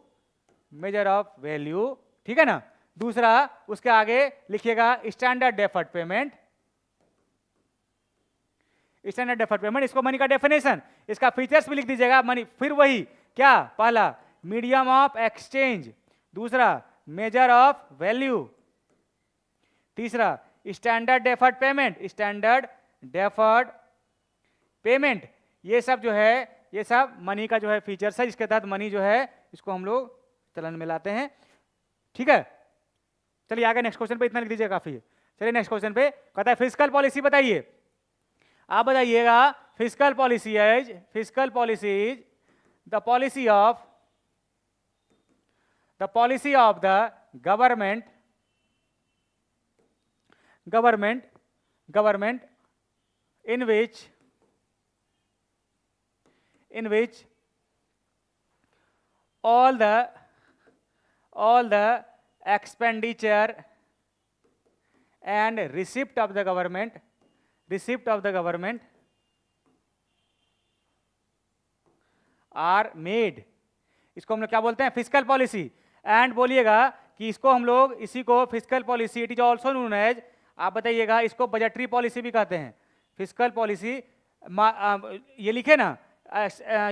measure of value, ठीक है ना। दूसरा उसके आगे लिखिएगा standard deferred payment, standard deferred payment, इसको मनी का डेफिनेशन, इसका फीचर्स भी लिख दीजिएगा मनी, फिर वही क्या, पहला मीडियम ऑफ एक्सचेंज, दूसरा मेजर ऑफ वैल्यू, तीसरा standard deferred payment, standard deferred payment, ये सब जो है ये सब मनी का जो है फीचर्स है, जिसके तहत मनी जो है इसको हम लोग चलन में लाते हैं, ठीक है। चलिए आगे नेक्स्ट क्वेश्चन पे इतना लिख दीजिए, काफी है। चलिए नेक्स्ट क्वेश्चन पे कहता है फिस्कल पॉलिसी बताइए, आप बताइएगा fiscal policy is, fiscal policy is the policy of, the policy of the government, government, government in which all the expenditure and receipt of the government are made, इसको हम लोग क्या बोलते हैं, फिस्कल पॉलिसी। एंड बोलिएगा कि इसको हम लोग, इसी को fiscal policy, it is also known as, आप बताइएगा इसको बजटरी पॉलिसी भी कहते हैं। फिस्कल पॉलिसी ये लिखे ना,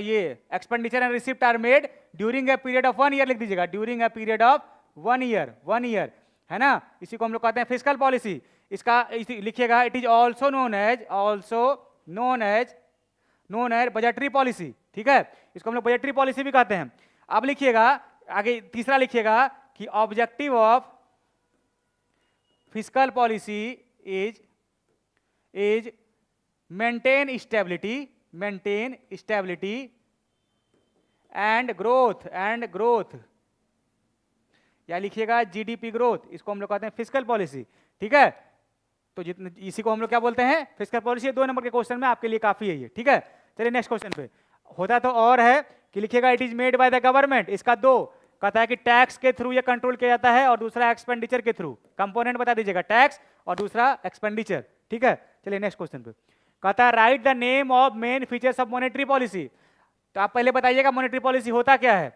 ये expenditure and receipt are made during a period of 1 year लिख दीजिएगा, during a period of 1 year, 1 year, है ना, इसी को हम लोग कहते हैं फिस्कल पॉलिसी। इसका लिखिएगा it is also known as, also known as, known as budgetary policy, ठीक है, इसको हम लोग बजटरी पॉलिसी भी कहते हैं। अब लिखिएगा आगे तीसरा लिखिएगा कि objective of fiscal policy is maintain stability, maintain stability and growth, and growth, या लिखिएगा जीडीपी ग्रोथ, इसको हम लोग कहते हैं फिस्कल पॉलिसी, ठीक है। तो जितने इसी को हम लोग क्या बोलते हैं, फिस्कल पॉलिसी। 2 नंबर के क्वेश्चन में आपके लिए काफी है ये, ठीक है। चलिए नेक्स्ट क्वेश्चन पे होता तो और है कि लिखिएगा it is made by the government, इसका 2 कहता है कि टैक्स के थ्रू ये कंट्रोल किया जाता है, और दूसरा एक्सपेंडिचर के थ्रू, कंपोनेंट बता दीजिएगा, टैक्स और दूसरा एक्सपेंडिचर, ठीक है। चलिए नेक्स्ट क्वेश्चन पे कहता है write the name of main features of monetary policy. तो आप पहले बताइएगा मॉनेटरी पॉलिसी होता क्या है।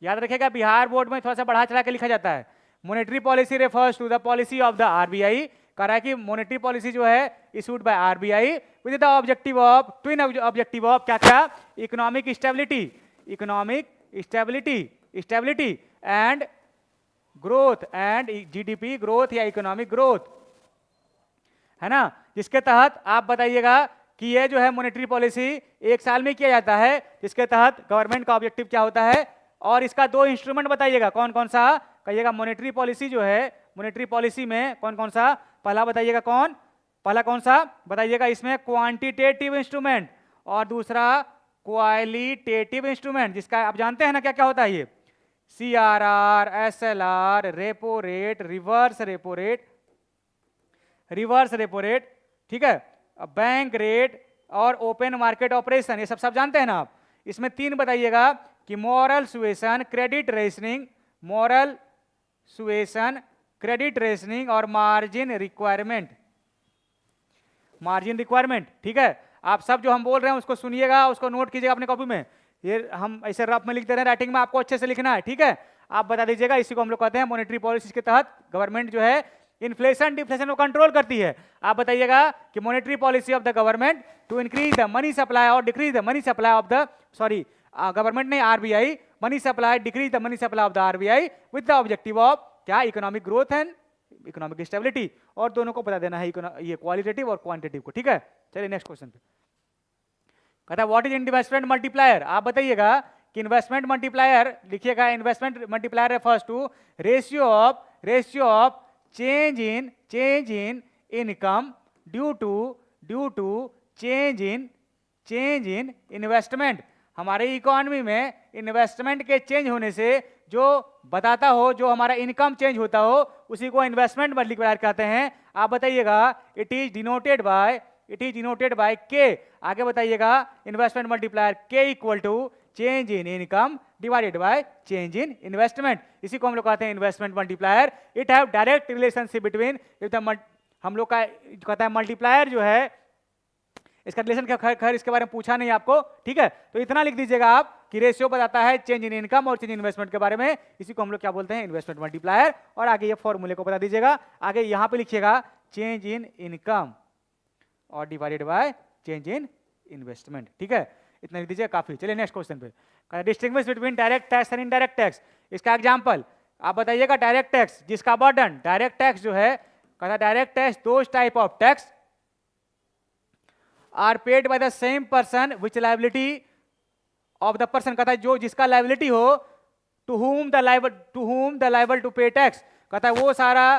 याद रखिएगा बिहार बोर्ड में थोड़ा सा बढ़ा चढ़ा के लिखा जाता है। Monetary policy refers to the policy of the RBI, कह रहा है कि मॉनेटरी पॉलिसी जो है issued by RBI with the objective of, twin objective of क्या क्या, economic stability, economic stability, stability and growth, and GDP growth या economic growth, है ना। जिसके तहत आप बताइएगा कि ये जो है मॉनेटरी पॉलिसी 1 साल में किया जाता है, जिसके तहत गवर्नमेंट का ऑब्जेक्टिव क्या होता है, और इसका 2 इंस्ट्रूमेंट बताइएगा कौन कौन सा, कहिएगा मॉनेटरी पॉलिसी जो है, मॉनेटरी पॉलिसी में कौन कौन सा, पहला बताइएगा कौन, पहला कौन सा बताइएगा, इसमें क्वांटिटेटिव इंस्ट्रूमेंट और दूसरा क्वालिटेटिव इंस्ट्रूमेंट, जिसका आप जानते हैं ना क्या क्या होता है ये, CRR, SLR, repo rate, reverse repo rate, reverse repo rate, ठीक है, बैंक रेट और ओपन मार्केट ऑपरेशन, ये सब जानते हैं ना आप। इसमें 3 बताइएगा कि moral suasion, credit rationing, moral suasion, credit rationing और मार्जिन रिक्वायरमेंट, मार्जिन रिक्वायरमेंट, ठीक है। आप सब जो हम बोल रहे हैं उसको सुनिएगा, उसको नोट कीजिएगा अपने कॉपी में, ये हम ऐसे रफ में लिखते रहे, राइटिंग में आपको अच्छे से लिखना है, ठीक है। आप बता दीजिएगा, इसी को हम लोग कहते हैं मॉनेटरी पॉलिसी के तहत गवर्नमेंट जो है इन्फ्लेशन डिफ्लेशन को कंट्रोल करती है। आप बताइएगा कि monetary policy of the government to increase the money supply और decrease the money supply of the, sorry government ने RBI, money supply decrease the money supply of the RBI with the objective of क्या, economic growth and economic stability, और दोनों को बता देना है, ये क्वालिटेटिव और क्वांटिटेटिव को, ठीक है। चलिए नेक्स्ट क्वेश्चन पे कहता है व्हाट इज इन्वेस्टमेंट मल्टीप्लायर। आप बताइएगा कि इन्वेस्टमेंट मल्टीप्लायर लिखिएगा, investment multiplier refers to ratio of change in income due to change in investment. हमारे इकोनॉमी में इन्वेस्टमेंट के चेंज होने से जो बताता हो, जो हमारा इनकम चेंज होता हो, उसी को इन्वेस्टमेंट मल्टीप्लायर कहते हैं। आप बताइएगा, इट इज डिनोटेड बाय के। आगे बताइएगा, investment multiplier K equal to change in income divided by change in investment. इसी को हम लोग कहते हैं investment multiplier. It have direct relationship between, हम लोग का कहता है मल्टीप्लायर जो है, इसका रिलेशन क्या, खैर इसके बारे में पूछा नहीं आपको, ठीक है। तो इतना लिख दीजिएगा आप कि रेशियो बताता है चेंज इन इनकम और चेंज इन इन्वेस्टमेंट के बारे में। इसी को हम लोग क्या बोलते हैं, इन्वेस्टमेंट मल्टीप्लायर। और आगे ये फॉर्मूले को बता दीजिएगा। आगे यहां पे लिखिएगा चेंज इन इनकम और divided by change in investment, ठीक है। इतना लिख दीजिए, काफी। चलिए नेक्स्ट क्वेश्चन पे, distinguish between direct tax and indirect tax. इसका एग्जांपल आप बताइएगा, डायरेक्ट टैक्स जिसका बर्डन, डायरेक्ट टैक्स जो है, कहता direct tax those type of tax are paid by the same person which liability of the person, कहता है जो जिसका लायबिलिटी हो, to whom the liable to पे टैक्स, कहता है वो सारा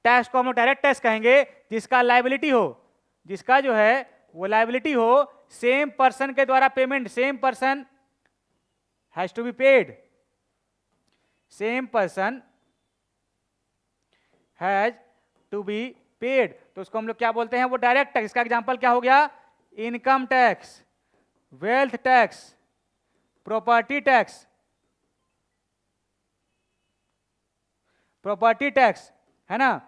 टैक्स को हम लोग डायरेक्ट टैक्स कहेंगे जिसका लायबिलिटी हो, जिसका जो है वो लायबिलिटी हो, सेम पर्सन के द्वारा payment, same person has to be paid, same person has to be paid. तो उसको हम लोग क्या बोलते हैं, वो डायरेक्ट टैक्स। इसका एग्जांपल क्या हो गया, income tax, wealth tax, property tax है ना,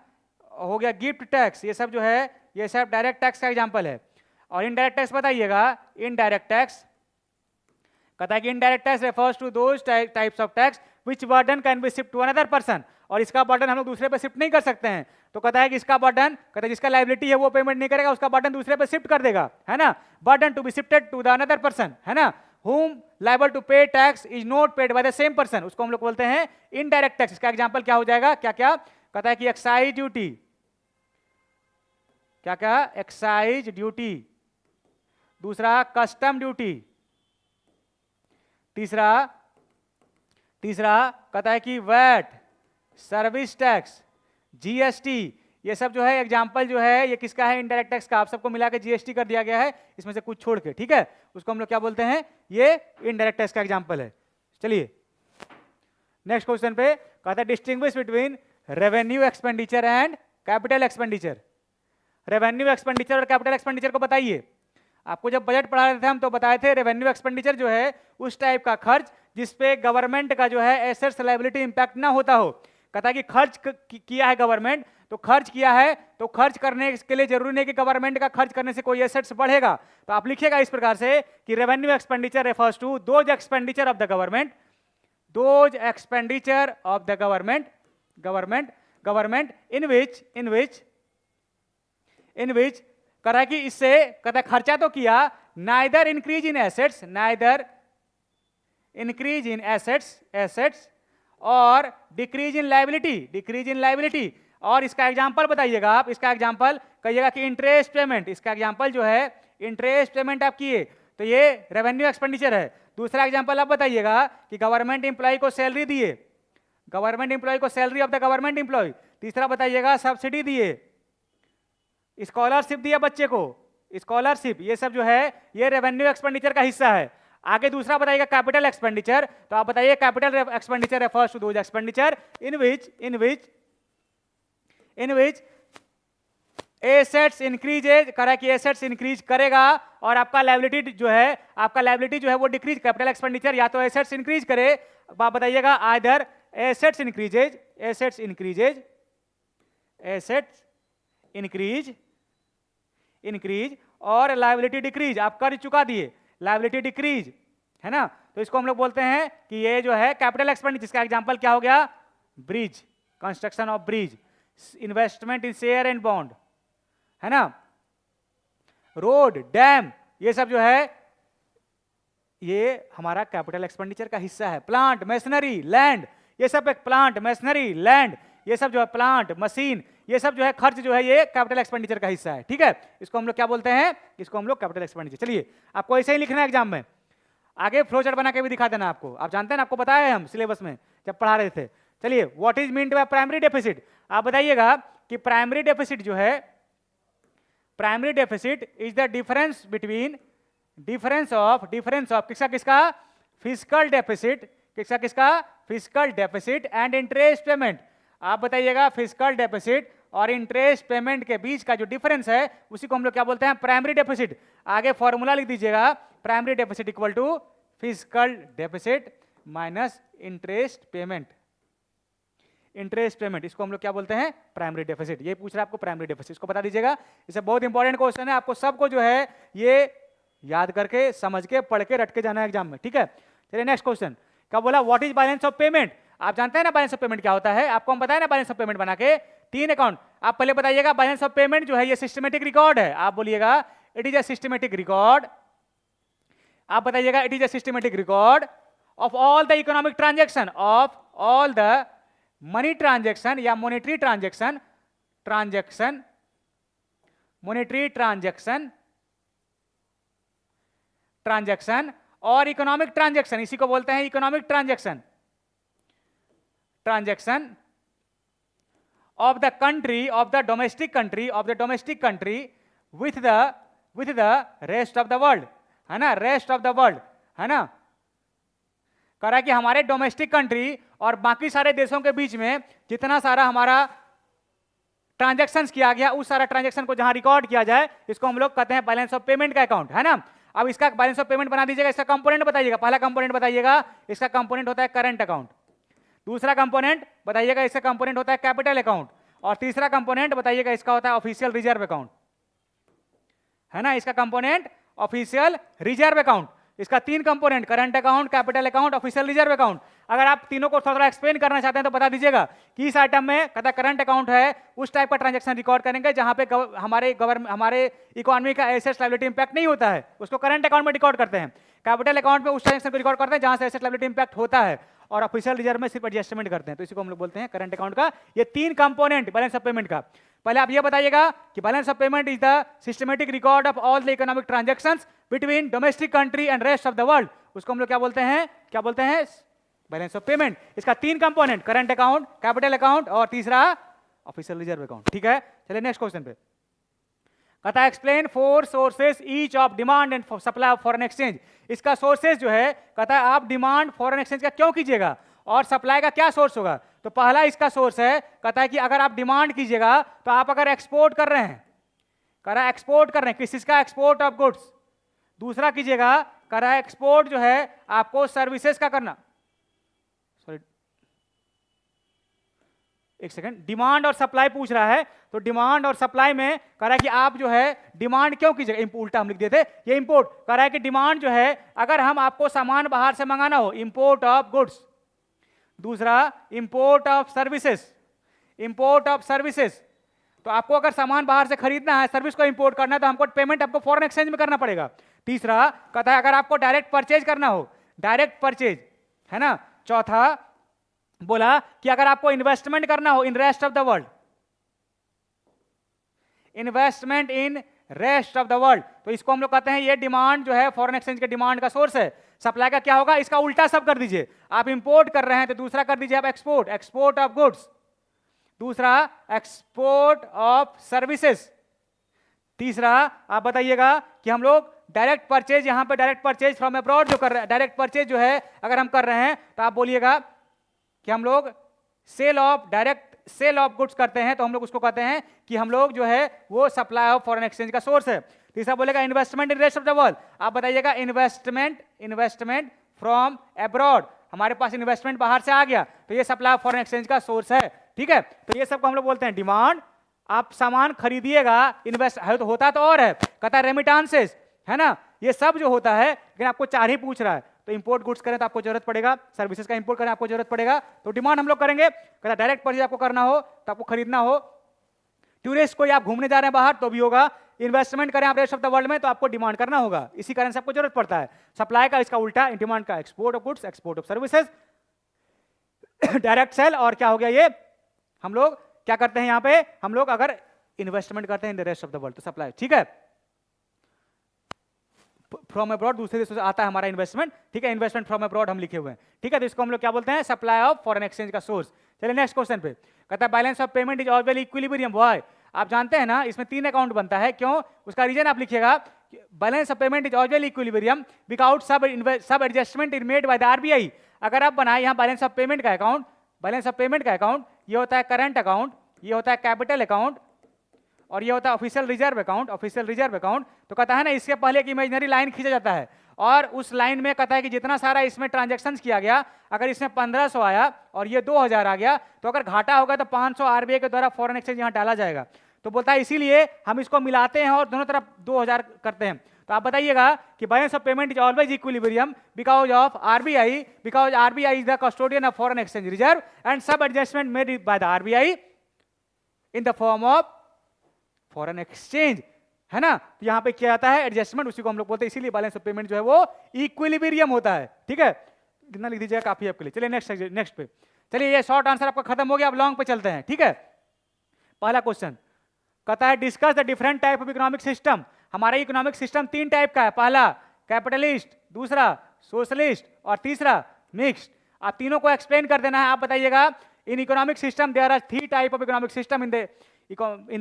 हो गया गिफ्ट टैक्स, ये सब जो है ये सब डायरेक्ट टैक्स का एग्जांपल है। और इनडायरेक्ट टैक्स बताइएगा, इनडायरेक्ट टैक्स कहता है कि indirect tax refers to those types of tax which burden can be shift to another person, और इसका बर्डन हम लोग दूसरे पे शिफ्ट नहीं कर सकते हैं। तो कहता है कि इसका बर्डन, कहता है जिसका लायबिलिटी है वो पेमेंट नहीं करेगा, उसका बर्डन दूसरे पे शिफ्ट कर देगा, है ना। Burden to be shifted to the another person, है ना, whom liable to pay tax is not paid by the same person, उसको हम लोग बोलते हैं इनडायरेक्ट टैक्स। इसका एग्जांपल क्या हो जाएगा, क्या क्या कहता है कि एक्साइज ड्यूटी, क्या क्या एक्साइज ड्यूटी, दूसरा कस्टम ड्यूटी, तीसरा कहता है कि वैट, सर्विस टैक्स, जीएसटी, ये सब जो है एग्जाम्पल जो है ये किसका है, इनडायरेक्ट टैक्स का। आप सबको मिला के जीएसटी कर दिया गया है, इसमें से कुछ छोड़ के, ठीक है। उसको हम लोग क्या बोलते हैं, ये इनडायरेक्ट टैक्स का एग्जाम्पल है। चलिए नेक्स्ट क्वेश्चन पे, कहता है distinguish between revenue expenditure and capital expenditure. Revenue expenditure और कैपिटल एक्सपेंडिचर को बताइए। आपको जब बजट पढ़ा रहे थे हम तो बताए थे रेवेन्यू एक्सपेंडिचर जो है उस टाइप का खर्च जिसपे गवर्नमेंट का जो है एसेट्स लायबिलिटी इंपैक्ट ना होता हो। कहता है कि खर्च किया है गवर्नमेंट, तो खर्च किया है तो खर्च करने के लिए जरूरी नहीं कि गवर्नमेंट का खर्च करने से कोई एसेट्स बढ़ेगा। तो आप लिखिएगा इस प्रकार से कि revenue expenditure refers to those expenditure of the government, those expenditure of the government in which करा कि इससे कहता खर्चा तो किया, नाइदर इंक्रीज इन एसेट्स और डिक्रीज इन लायबिलिटी। और इसका एग्जांपल बताइएगा आप, इसका एग्जांपल कहिएगा कि इंटरेस्ट पेमेंट, इसका एग्जांपल जो है इंटरेस्ट पेमेंट आप किए तो ये रेवेन्यू एक्सपेंडिचर है। दूसरा एग्जांपल आप बताइएगा कि गवर्नमेंट एम्प्लॉय को सैलरी दिए, गवर्नमेंट एम्प्लॉय को salary of the government employ. तीसरा बताइएगा सब्सिडी दिए, स्कॉलरशिप दिया बच्चे को, स्कॉलरशिप, ये सब जो है ये रेवेन्यू एक्सपेंडिचर का हिस्सा है। आगे दूसरा बताइएगा कैपिटल एक्सपेंडिचर, तो आप बताइए capital expenditure refers to those expenditure in which assets increases, करा कि एसेट्स इंक्रीज करेगा और आपका लायबिलिटी जो है वो डिक्रीज। कैपिटल एक्सपेंडिचर या तो एसेट्स इंक्रीज करे, आप बताइएगा आइदर एसेट्स इंक्रीज और लायबिलिटी डिक्रीज। आप कर्ज चुका दिए, लायबिलिटी डिक्रीज, है ना। तो इसको हम लोग बोलते हैं कि ये जो है कैपिटल एक्सपेंडिचर। इसका एग्जांपल क्या हो गया, bridge, construction of bridge, investment in share and bond, है ना, रोड, डैम, ये सब जो है ये हमारा कैपिटल एक्सपेंडिचर का हिस्सा है। प्लांट, मशीनरी, लैंड, ये सब एक प्लांट, मशीनरी, लैंड, ये सब जो है प्लांट, मशीन, ये सब जो है खर्च जो है ये कैपिटल एक्सपेंडिचर का हिस्सा है, ठीक है। इसको हम लोग क्या बोलते हैं, इसको हम लोग कैपिटल एक्सपेंडिचर। चलिए आपको ऐसे ही लिखना है एग्जाम में। आगे फ्लो चार्ट बना के भी दिखा देना आपको, आप जानते हैं ना, आपको बताया है हम सिलेबस में जब पढ़ा रहे थे। चलिए, what is meant by primary deficit, आप बताइएगा कि प्राइमरी डेफिसिट जो है, primary deficit is the difference between, difference of किसका किसका, फिजिकल डेफिसिट, किसका किसका, physical deficit and interest payment. आप बताइएगा फिजिकल डेफिसिट और इंटरेस्ट पेमेंट के बीच का जो डिफरेंस है उसी को हम लोग क्या बोलते हैं, प्राइमरी डेफिसिट। आगे फॉर्मूला लिख दीजिएगा, primary deficit equal to physical deficit minus interest payment. Interest payment इसको हम लोग क्या बोलते हैं, प्राइमरी डेफिसिट। ये पूछ रहा है आपको प्राइमरी डेफिसिट, इसको बता दीजिएगा। इसे बहुत इंपॉर्टेंट क्वेश्चन है, आपको सबको जो है ये याद करके समझ के पढ़ के रट के जाना है एग्जाम में, ठीक है। चलिए नेक्स्ट क्वेश्चन, क्या बोला, what is balance of payment. आप जानते हैं ना बैलेंस ऑफ पेमेंट क्या होता है, आपको हम बताया ना बैलेंस ऑफ पेमेंट बना के, 3 अकाउंट। आप पहले बताइएगा बैलेंस ऑफ पेमेंट जो है ये सिस्टमेटिक रिकॉर्ड है, आप बोलिएगा it is a systematic record. आप बताइएगा it is a systematic record of all the economic transaction, of all the money transaction या मॉनेटरी ट्रांजेक्शन, मॉनेटरी ट्रांजेक्शन और इकोनॉमिक ट्रांजेक्शन, इसी को बोलते हैं economic transaction of the country, of the domestic country with the rest of the world, है ना, rest of the world, है ना। कह रहा है कि हमारे डोमेस्टिक कंट्री और बाकी सारे देशों के बीच में जितना सारा हमारा ट्रांजैक्शंस किया गया, उस सारा ट्रांजैक्शन को जहां रिकॉर्ड किया जाए, इसको हम लोग कहते हैं बैलेंस ऑफ पेमेंट का अकाउंट, है ना। अब इसका बैलेंस ऑफ पेमेंट बना दीजिएगा, इसका कंपोनेंट बताइएगा। पहला कंपोनेंट बताइएगा, इसका कंपोनेंट होता है करंट अकाउंट। दूसरा कंपोनेंट बताइएगा, इसका कंपोनेंट होता है कैपिटल अकाउंट। और तीसरा कंपोनेंट बताइएगा, इसका होता है ऑफिशियल रिजर्व अकाउंट, है ना। इसका कंपोनेंट ऑफिशियल रिजर्व अकाउंट, इसका 3 component, current account, capital account, official reserve account. अगर आप तीनों को थोड़ा एक्सप्लेन करना चाहते हैं तो बता दीजिएगा कि इस आइटम में कहता करंट अकाउंट है, उस टाइप का ट्रांजैक्शन रिकॉर्ड करेंगे जहां पे हमारे इकोनॉमी का एसेट्स लायबिलिटी इंपैक्ट नहीं होता है, उसको करंट अकाउंट में रिकॉर्ड करते हैं। कैपिटल अकाउंट में उस ट्रांजैक्शन को रिकॉर्ड करते हैं जहां से एसेट लायबिलिटी इंपैक्ट होता है, और ऑफिशियल रिजर्व में सिर्फ एडजस्टमेंट करते हैं, तो इसी को हम लोग बोलते हैं करंट अकाउंट का। ये 3 कंपोनेंट बैलेंस ऑफ पेमेंट का। पहले आप ये बताइएगा कि balance of payment is the systematic record of all the economic transactions between domestic country and rest of the world, उसको हम लोग क्या बोलते हैं, बैलेंस ऑफ पेमेंट। इसका 3 component, current account, capital account और तीसरा ऑफिशियल रिजर्व अकाउंट, ठीक है। चलिए नेक्स्ट क्वेश्चन पे, कहता है explain 4 sources each of demand and supply of foreign exchange. इसका सोर्सेस जो है, कहता है आप डिमांड फॉरेन एक्सचेंज का क्यों कीजिएगा और सप्लाई का क्या सोर्स होगा। तो पहला इसका सोर्स है, कहता है कि अगर आप डिमांड कीजिएगा तो आप अगर एक्सपोर्ट कर रहे हैं, कह रहा है एक्सपोर्ट कर रहे हैं, किस चीज का, एक्सपोर्ट ऑफ गुड्स। दूसरा कीजिएगा, कह रहा है एक्सपोर्ट जो है आपको सर्विसेज का करना, सॉरी एक सेकंड, डिमांड और सप्लाई पूछ रहा है, तो डिमांड और सप्लाई में कह रहा है कि आप जो है डिमांड क्यों कीजिएगा, उल्टा हम लिख देते, ये इंपोर्ट। कह रहा है कि डिमांड जो है अगर हम आपको सामान बाहर से मंगाना हो, इंपोर्ट ऑफ गुड्स। दूसरा इंपोर्ट ऑफ सर्विसेज, तो आपको अगर सामान बाहर से खरीदना है, सर्विस को इंपोर्ट करना है, तो हमको पेमेंट आपको फॉरेन एक्सचेंज में करना पड़ेगा। तीसरा कहता है अगर आपको डायरेक्ट परचेज करना हो, डायरेक्ट परचेज, है ना। चौथा बोला कि अगर आपको इन्वेस्टमेंट करना हो in rest of the world, investment in rest of the world, तो इसको हम लोग कहते हैं ये डिमांड जो है फॉरेन एक्सचेंज के डिमांड का सोर्स है। सप्लाई का क्या होगा, इसका उल्टा सब कर दीजिए, आप इंपोर्ट कर रहे हैं तो दूसरा कर दीजिए आप एक्सपोर्ट ऑफ गुड्स। दूसरा एक्सपोर्ट ऑफ सर्विसेज। तीसरा आप बताइएगा कि हम लोग डायरेक्ट परचेज, यहां पे डायरेक्ट परचेज फ्रॉम अब्रॉड जो कर रहे हैं, डायरेक्ट परचेज जो है अगर हम कर रहे हैं तो आप बोलिएगा कि हम लोग डायरेक्ट सेल ऑफ गुड्स करते हैं, तो हम लोग उसको कहते हैं कि हम लोग जो है वो सप्लाई ऑफ फॉरेन एक्सचेंज का सोर्स है। तीसरा बोलेगा investment in rest of the world, आप बताइएगा इन्वेस्टमेंट फ्रॉम अब्रॉड, हमारे पास इन्वेस्टमेंट बाहर से आ गया तो ये सप्लाई ऑफ फॉरेन एक्सचेंज का सोर्स है, ठीक है। तो ये सब को हम लोग बोलते हैं डिमांड। आप सामान खरीदिएगा, इन्वेस्ट है तो होता तो और है, कहता है रेमिटांसेस, है ना। ये सब जो होता है, लेकिन आपको 4 ही पूछ रहा है, तो इंपोर्ट गुड्स करें तो आपको जरूरत पड़ेगा, सर्विसेज का इंपोर्ट करें आपको जरूरत पड़ेगा, तो डिमांड हम लोग करेंगे। कहता डायरेक्ट परचेज आपको करना हो तो आपको खरीदना हो, टूरिस्ट कोई आप घूमने जा रहे हैं बाहर तो भी होगा, इन्वेस्टमेंट करें आप रेस्ट ऑफ द वर्ल्ड में तो आपको डिमांड करना होगा, इसी कारण से आपको जरूरत पड़ता है। सप्लाई का इसका उल्टा, डिमांड का export of goods, export of services, direct sale, और क्या हो गया ये, हम लोग क्या करते हैं यहां पे, हम लोग अगर इन्वेस्टमेंट करते हैं in the rest of the world तो सप्लाई, ठीक है। फ्रॉम अब्रॉड, दूसरे देशों से आता है हमारा इन्वेस्टमेंट, ठीक है, इन्वेस्टमेंट फ्रॉम अब्रॉड हम लिखे हुए हैं, ठीक है, तो इसको हम लोग क्या बोलते हैं, सप्लाई ऑफ फॉरेन एक्सचेंज का सोर्स। चलिए नेक्स्ट क्वेश्चन पे, कहता है balance of payment is always equilibrium. Why? आप जानते हैं ना इसमें 3 अकाउंट बनता है, क्यों? उसका रीजन आप लिखिएगा, balance of payment is always equilibrium because सब adjustment is made by the RBI. अगर आप बनाए यहाँ बैलेंस ऑफ पेमेंट का अकाउंट, बैलेंस ऑफ पेमेंट का अकाउंट, ये होता है करंट अकाउंट, ये होता है कैपिटल अकाउंट, और ये होता है official reserve account, official reserve account. तो कहता है ना इसके पहले एक इमेजिनरी लाइन खींचा जाता है, और उस लाइन में कहता है कि जितना सारा इसमें ट्रांजैक्शन किया गया, अगर इसमें 1500 आया और ये 2000 आ गया, तो अगर घाटा होगा तो 500 आरबीआई के द्वारा फॉरेन एक्सचेंज यहाँ डाला जाएगा। तो बोलता है इसीलिए हम इसको मिलाते हैं और दोनों तरफ 2000 करते हैं। तो आप बताइएगा कि balance of payment is always equilibrium because of RBI, because RBI is the custodian of foreign exchange reserve and सब adjustment made by the RBI in the form of foreign exchange, है ना। तो यहाँ पे क्या आता है, एडजस्टमेंट, उसी को हम लोग बोलते हैं, इसीलिए बैलेंस ऑफ पेमेंट जो है वो इक्विलिब्रियम होता है, ठीक है। कितना लिख दीजिएगा, काफी आपके लिए। चलिए नेक्स्ट पे, चलिए ये शॉर्ट आंसर आपका खत्म हो गया, अब लॉन्ग पे चलते हैं, ठीक है। पहला क्वेश्चन कहता है discuss the different type of economic system. हमारा इकोनॉमिक सिस्टम 3 टाइप का है, पहला कैपिटलिस्ट, दूसरा सोशलिस्ट और तीसरा मिक्स्ड। आप तीनों को एक्सप्लेन कर देना है। आप बताइएगा in economic system there are 3 type of economic system in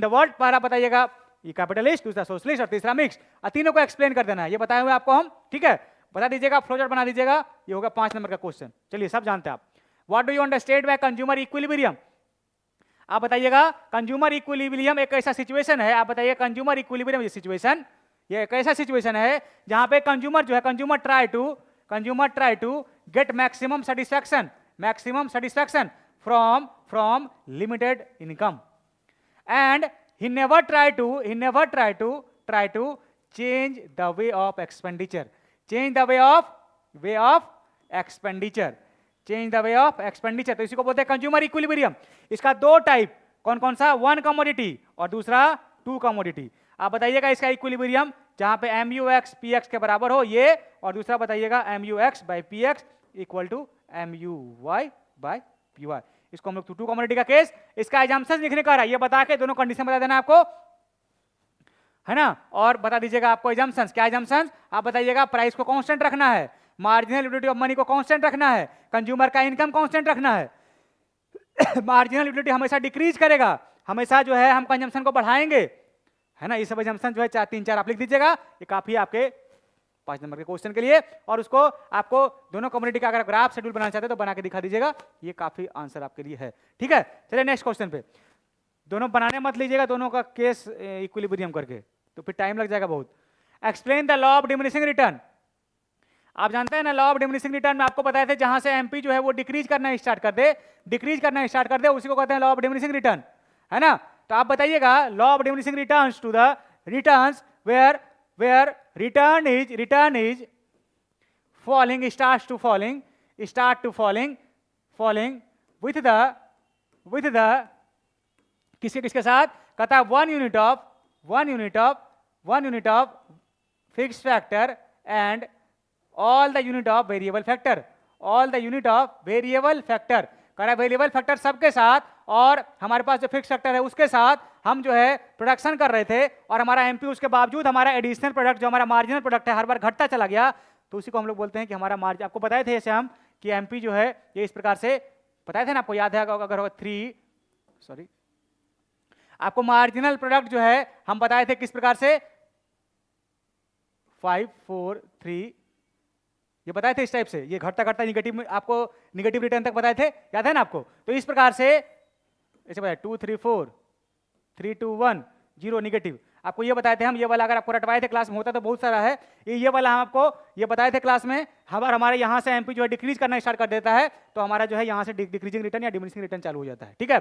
the world. पहला बताइएगा ये कैपिटलिस्ट, दूसरा सोशलिस्ट और तीसरा मिक्स्ड। तीनों को एक्सप्लेन कर देना है, ये बताए हुए आपको हम, ठीक है। बता दीजिएगा, फ्लोचार्ट बना दीजिएगा, ये होगा 5 नंबर का क्वेश्चन। चलिए सब जानते हैं आप। What do you understand by consumer equilibrium? आप बताइएगा कंज्यूमर इक्विलिब्रियम एक ऐसा सिचुएशन है, आप बताइए कंज्यूमर इक्विलिब्रियम ये सिचुएशन, ये एक ऐसा सिचुएशन है जहां पे कंज्यूमर जो है, consumer try to get maximum satisfaction from limited income and he never try to change the way of expenditure, change the way of expenditure। तो इसी को बोलते हैं कंज्यूमर इक्विलिब्रियम। इसका 2 टाइप, कौन कौन सा, 1 कमोडिटी और दूसरा 2 कमोडिटी। आप बताइएगा इसका इक्विलिब्रियम जहां पे MUX PX के बराबर हो ये, और दूसरा बताइएगा MUX by PX equal to MUY by PY। इसको हम लोग 2 कमोडिटी का केस, इसका एजम्पशन लिखने का है, ये बता के दोनों कंडीशन बता देना आपको, है ना। और बता दीजिएगा आपको एजम्पशंस, क्या एजम्पशंस, आप बताइएगा प्राइस को कांस्टेंट रखना है, मार्जिनल यूटिलिटी ऑफ मनी को कांस्टेंट रखना है, कंज्यूमर का इनकम कांस्टेंट रखना है। मार्जिनल यूटिलिटी हमेशा डिक्रीज करेगा, हमेशा जो है हम कंजम्पशन को बढ़ाएंगे, है ना। ये सब एजम्पशन जो है 3-4 आप लिख दीजिएगा, ये काफी आपके 5 नंबर के क्वेश्चन के लिए। और उसको आपको दोनों कम्युनिटी का अगर ग्राफ शेड्यूल बनाना चाहते हैं तो बना के दिखा दीजिएगा, ये काफी आंसर आपके लिए है, ठीक है। चलिए नेक्स्ट क्वेश्चन पे, दोनों बनाने मत लीजिएगा, दोनों का केस इक्विलिब्रियम करके, तो फिर टाइम लग जाएगा बहुत। Explain the law of diminishing return. आप जानते हैं ना लॉ ऑफ डिमिनिशिंग रिटर्न में आपको बताया था जहां से एमपी जो है वो डिक्रीज करना स्टार्ट कर दे, उसी को कहते हैं लॉ ऑफ डिमिनिशिंग रिटर्न, है ना। तो आप बताइएगा law of diminishing returns to the returns where return is falling, start to falling with the किसके साथ, कहता है 1 unit of fixed factor and all the unit of variable factor, कह रहा है वेरिएबल फैक्टर सबके साथ, और हमारे पास जो फिक्स फैक्टर है उसके साथ हम जो है प्रोडक्शन कर रहे थे, और हमारा एमपी उसके बावजूद हमारा एडिशनल प्रोडक्ट जो हमारा मार्जिनल प्रोडक्ट है हर बार घटता चला गया, तो उसी को हम लोग बोलते हैं कि हमारा मार्जिन। आपको बताए थे जैसे हम कि एमपी जो है ये इस प्रकार से बताए थे ना, आपको याद है अगर होगा आपको मार्जिनल प्रोडक्ट जो है हम बताए थे किस प्रकार से 5 4 3, ये बताए थे इस टाइप से, ये घटता निगेटिव में, आपको निगेटिव रिटर्न तक बताए थे, याद है ना आपको। तो इस प्रकार से ऐसे बताया 2 3 4 3 2 1 0 निगेटिव, आपको ये बताए थे हम। ये वाला अगर आपको रटवाए थे क्लास में, होता तो बहुत सारा है, ये वाला हम आपको ये बताए थे क्लास में। हमारे यहाँ से एमपी जो है डिक्रीज करना स्टार्ट कर देता है, तो हमारा जो है यहाँ से डिक्रीजिंग रिटर्न या डिमिनिशिंग रिटर्न चालू हो जाता है, ठीक है।